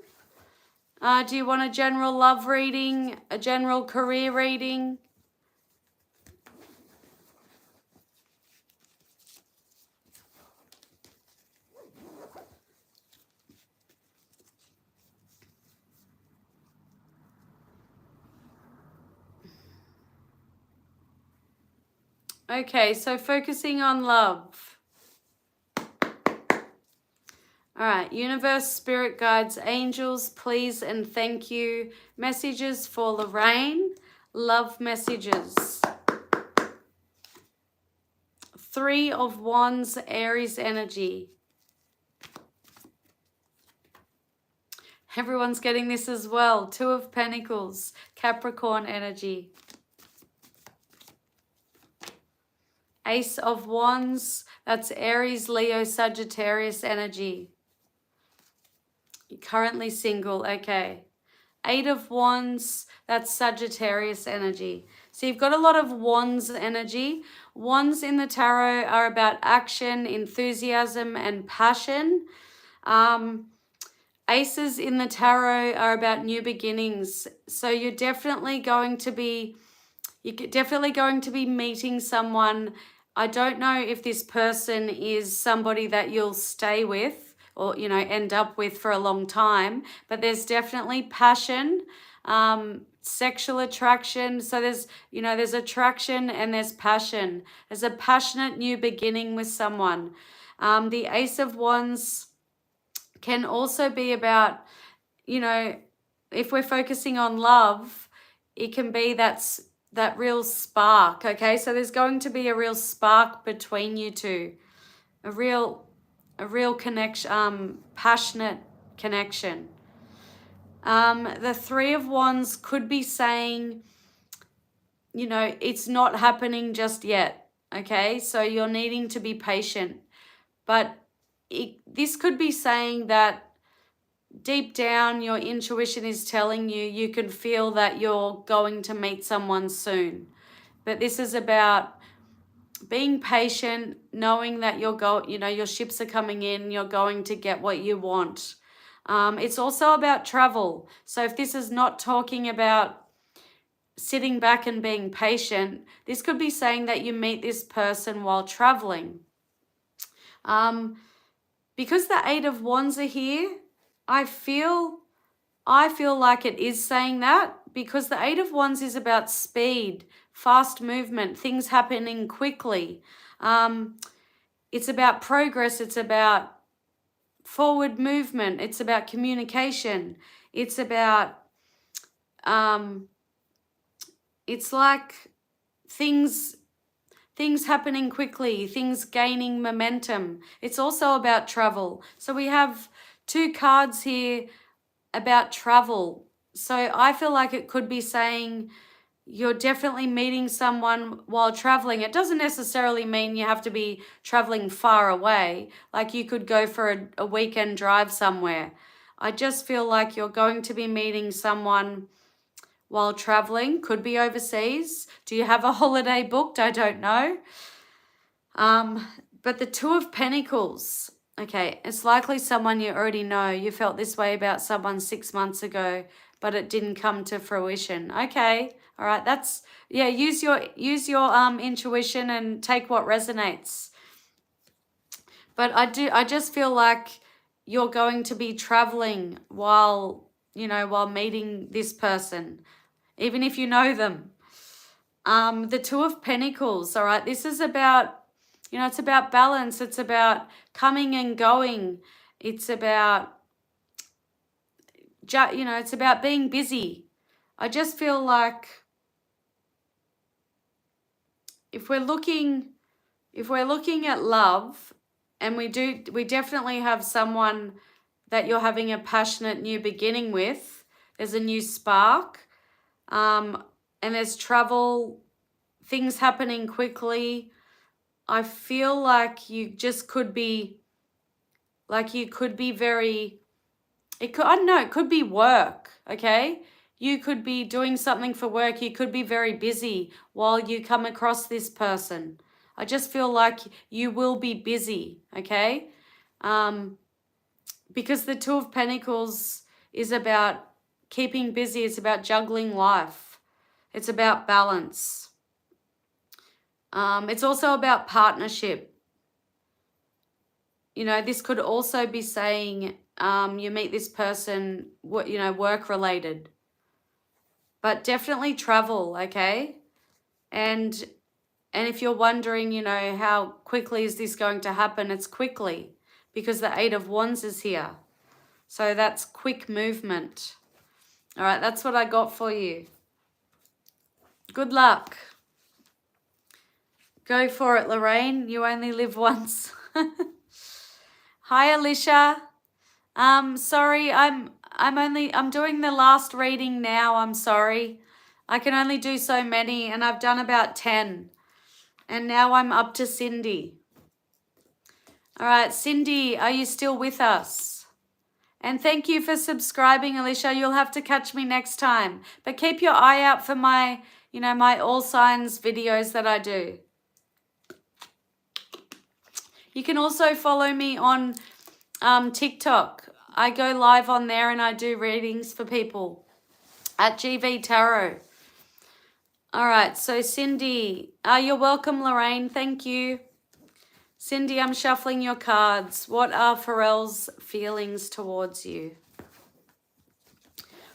Do you want a general love reading, a general career reading? Okay, so focusing on love. All right, universe, spirit guides, angels, please and thank you. Messages for Lorraine, love messages. 3 of Wands, Aries energy. Everyone's getting this as well. 2 of Pentacles, Capricorn energy. Ace of Wands, that's Aries, Leo, Sagittarius energy. You're currently single, okay. 8 of Wands, that's Sagittarius energy. So you've got a lot of Wands energy. Wands in the tarot are about action, enthusiasm, and passion. Aces in the tarot are about new beginnings. So you're definitely going to be meeting someone. I don't know if this person is somebody that you'll stay with or, you know, end up with for a long time, but there's definitely passion, sexual attraction. So there's, you know, there's attraction and there's passion. There's a passionate new beginning with someone. The Ace of Wands can also be about, you know, if we're focusing on love, it can be that real spark, okay? So there's going to be a real spark between you two, a real connection, passionate connection. The 3 of Wands could be saying, you know, it's not happening just yet, okay? So you're needing to be patient. But this could be saying that deep down, your intuition is telling you, you can feel that you're going to meet someone soon. But this is about being patient, knowing that your ships are coming in, you're going to get what you want. It's also about travel. So if this is not talking about sitting back and being patient, this could be saying that you meet this person while traveling. Because the 8 of Wands are here, I feel like it is saying that, because the 8 of Wands is about speed, fast movement, things happening quickly. It's about progress. It's about forward movement. It's about communication. It's about, it's like things things happening quickly, things gaining momentum. It's also about travel. So we have 2 cards here about travel. So I feel like it could be saying you're definitely meeting someone while traveling. It doesn't necessarily mean you have to be traveling far away. Like you could go for a weekend drive somewhere. I just feel like you're going to be meeting someone while traveling. Could be overseas. Do you have a holiday booked? I don't know. But the 2 of Pentacles, okay, it's likely someone you already know. You felt this way about someone 6 months ago, but it didn't come to fruition. Okay, all right, that's, yeah, use your intuition and take what resonates. But I just feel like you're going to be traveling while, while meeting this person, even if you know them. The 2 of Pentacles, all right, this is about, it's about balance. It's about coming and going. It's about, it's about being busy. I just feel like if we're looking at love, and we definitely have someone that you're having a passionate new beginning with. There's a new spark, and there's travel, things happening quickly. I feel like you just could be, very, it could be work, okay? You could be doing something for work. You could be very busy while you come across this person. I just feel like you will be busy, okay? Because the 2 of Pentacles is about keeping busy. It's about juggling life. It's about balance. It's also about partnership. This could also be saying you meet this person, work related. But definitely travel, okay? And if you're wondering, how quickly is this going to happen? It's quickly, because the 8 of Wands is here. So that's quick movement. All right, that's what I got for you. Good luck. Go for it, Lorraine. You only live once. Hi, Alicia. Sorry, I'm doing the last reading now. I'm sorry. I can only do so many, and I've done about 10. And now I'm up to Cindy. All right, Cindy, are you still with us? And thank you for subscribing, Alicia. You'll have to catch me next time. But keep your eye out for my, my all signs videos that I do. You can also follow me on TikTok. I go live on there and I do readings for people at GV Tarot. All right, so Cindy, you're welcome, Lorraine. Thank you. Cindy, I'm shuffling your cards. What are Pharrell's feelings towards you?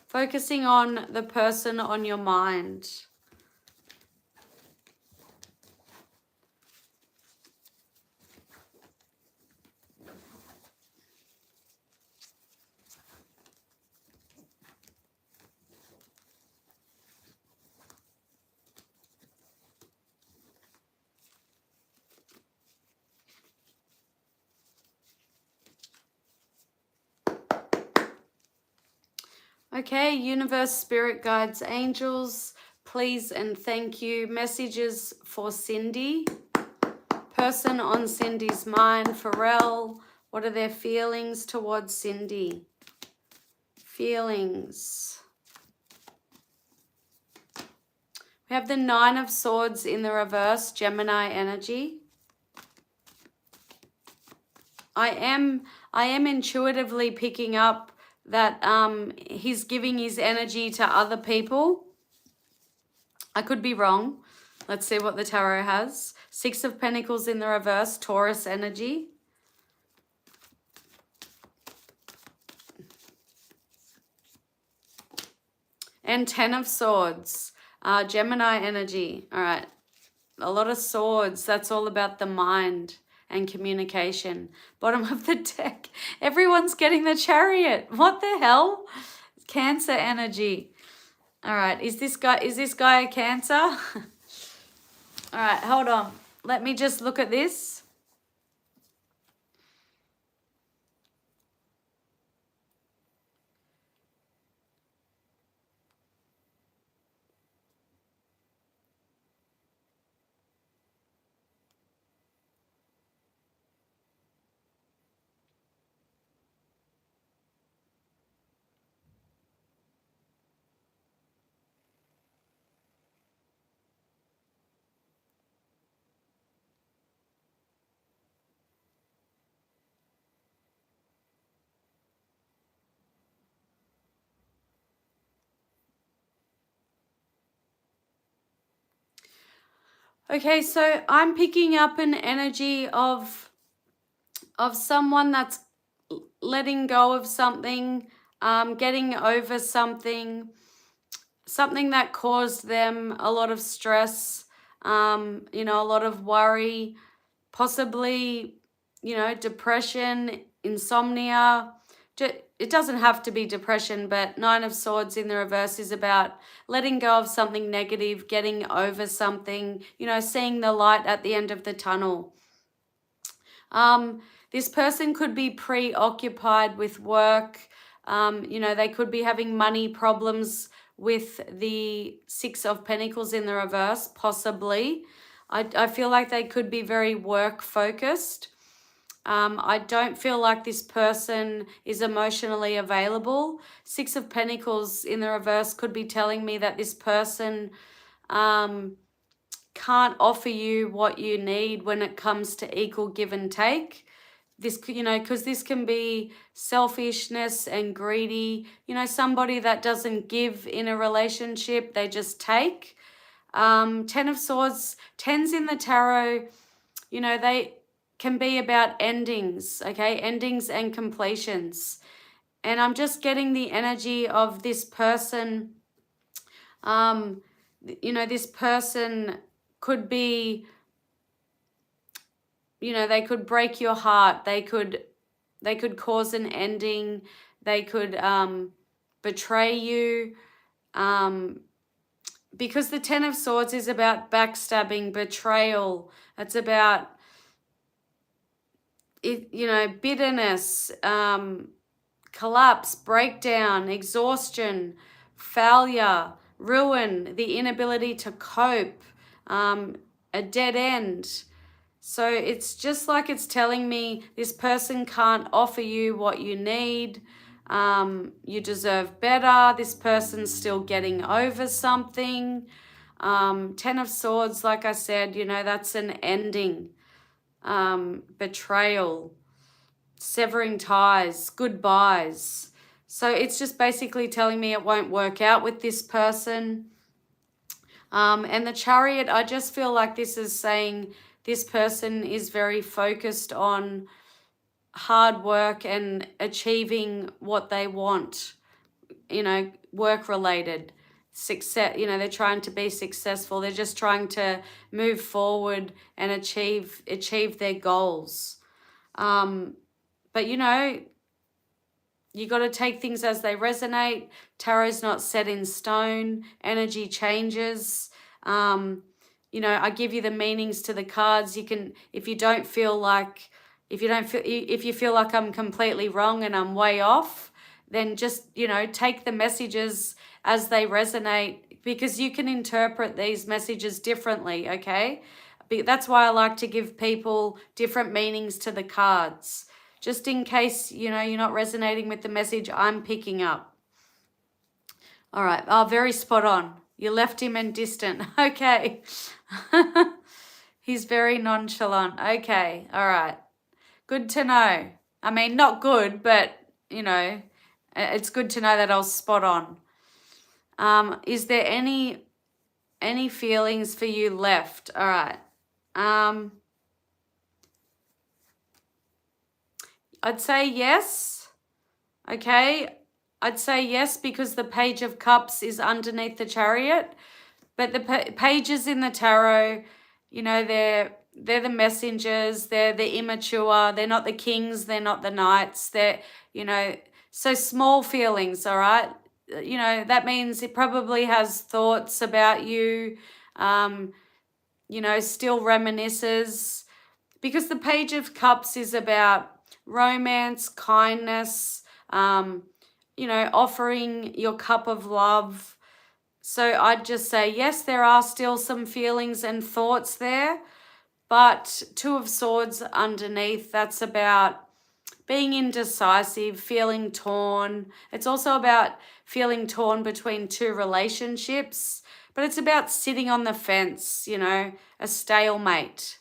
Focusing on the person on your mind. Okay, universe, spirit guides, angels, please and thank you. Messages for Cindy. Person on Cindy's mind, Pharrell. What are their feelings towards Cindy? Feelings. We have the 9 of Swords in the reverse, Gemini energy. I am intuitively picking up that he's giving his energy to other people. I could be wrong. Let's see what the tarot has. 6 of Pentacles in the reverse, Taurus energy. And 10 of Swords, Gemini energy. All right, a lot of swords. That's all about the mind and communication. Bottom of the deck, everyone's getting the Chariot. What the hell? Cancer energy. All right, is this guy a Cancer? All right, hold on. let me just look at this. Okay, so I'm picking up an energy of someone that's letting go of something, getting over something, something that caused them a lot of stress, you know, a lot of worry, possibly, you know, depression, insomnia. It doesn't have to be depression, but Nine of Swords in the reverse is about letting go of something negative, getting over something, you know, seeing the light at the end of the tunnel. This person could be preoccupied with work. You know, they could be having money problems with the Six of Pentacles in the reverse, possibly. I feel like they could be very work focused. I don't feel like this person is emotionally available. Six of Pentacles in the reverse could be telling me that this person can't offer you what you need when it comes to equal give and take. This, you know, because this can be selfishness and greedy, you know, somebody that doesn't give in a relationship, they just take. Ten of Swords, tens in the tarot, you know, they can be about endings, okay, endings and completions. And I'm just getting the energy of this person. You know, this person could be, you know, they could break your heart. They could cause an ending. They could betray you. Because the Ten of Swords is about backstabbing, betrayal. It's about, you know, bitterness, collapse, breakdown, exhaustion, failure, ruin, the inability to cope, a dead end. So it's just like it's telling me this person can't offer you what you need. You deserve better. This person's still getting over something. Ten of Swords, like I said, you know, that's an ending. Betrayal, severing ties, goodbyes. So it's just basically telling me it won't work out with this person. And the Chariot, I just feel like this is saying this person is very focused on hard work and achieving what they want, you know, work related. Success, you know, they're trying to be successful. They're just trying to move forward and achieve their goals. But you know, you got to take things as they resonate. Tarot's not set in stone. Energy changes. You know, I give you the meanings to the cards. You can, if you feel like I'm completely wrong and I'm way off, then just, you know, take the messages as they resonate, because you can interpret these messages differently, okay? That's why I like to give people different meanings to the cards, just in case, you know, you're not resonating with the message I'm picking up. All right. Oh, very spot on. You left him and distant. Okay. He's very nonchalant. Okay. All right. Good to know. I mean, not good, but, you know, it's good to know that I was spot on. Is there any feelings for you left? All right. I'd say yes. Okay. I'd say yes because the Page of Cups is underneath the Chariot. But the pages in the tarot, you know, they're the messengers, they're the immature, they're not the kings, they're not the knights, they're, you know, so small feelings, all right? You know, that means it probably has thoughts about you. still reminisces, because the Page of Cups is about romance, kindness, offering your cup of love. So I'd just say, yes, there are still some feelings and thoughts there, but Two of Swords underneath, that's about being indecisive, feeling torn. It's also about feeling torn between two relationships, but it's about sitting on the fence, a stalemate.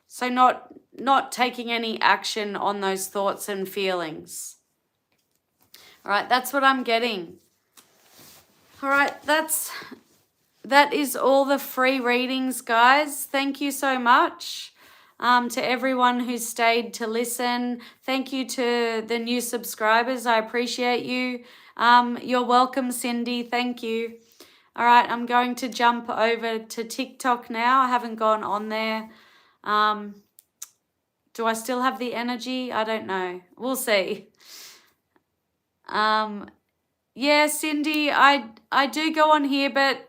So not taking any action on those thoughts and feelings. All right, that's what I'm getting. All right, that is all the free readings, guys. Thank you so much to everyone who stayed to listen. Thank you to the new subscribers. I appreciate you. You're welcome, Cindy. Thank you. All right, I'm going to jump over to TikTok now. I haven't gone on there. Do I still have the energy? I don't know. We'll see. Yeah, Cindy, I do go on here, but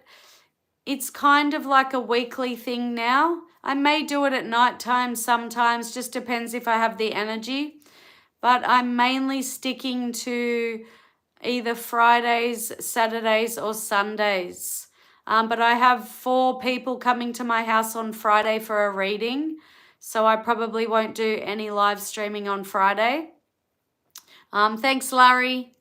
it's kind of like a weekly thing now. I may do it at night time sometimes, just depends if I have the energy. But I'm mainly sticking to either Fridays, Saturdays, or Sundays. But I have 4 people coming to my house on Friday for a reading, so I probably won't do any live streaming on Friday. Thanks, Larry.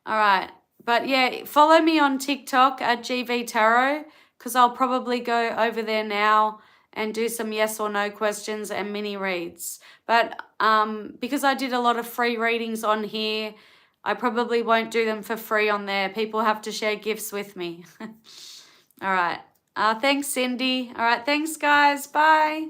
All right. But yeah, follow me on TikTok at GV Tarot, because I'll probably go over there now and do some yes or no questions and mini reads. But because I did a lot of free readings on here, I probably won't do them for free on there. People have to share gifts with me. All right. Thanks, Cindy. All right. Thanks, guys. Bye.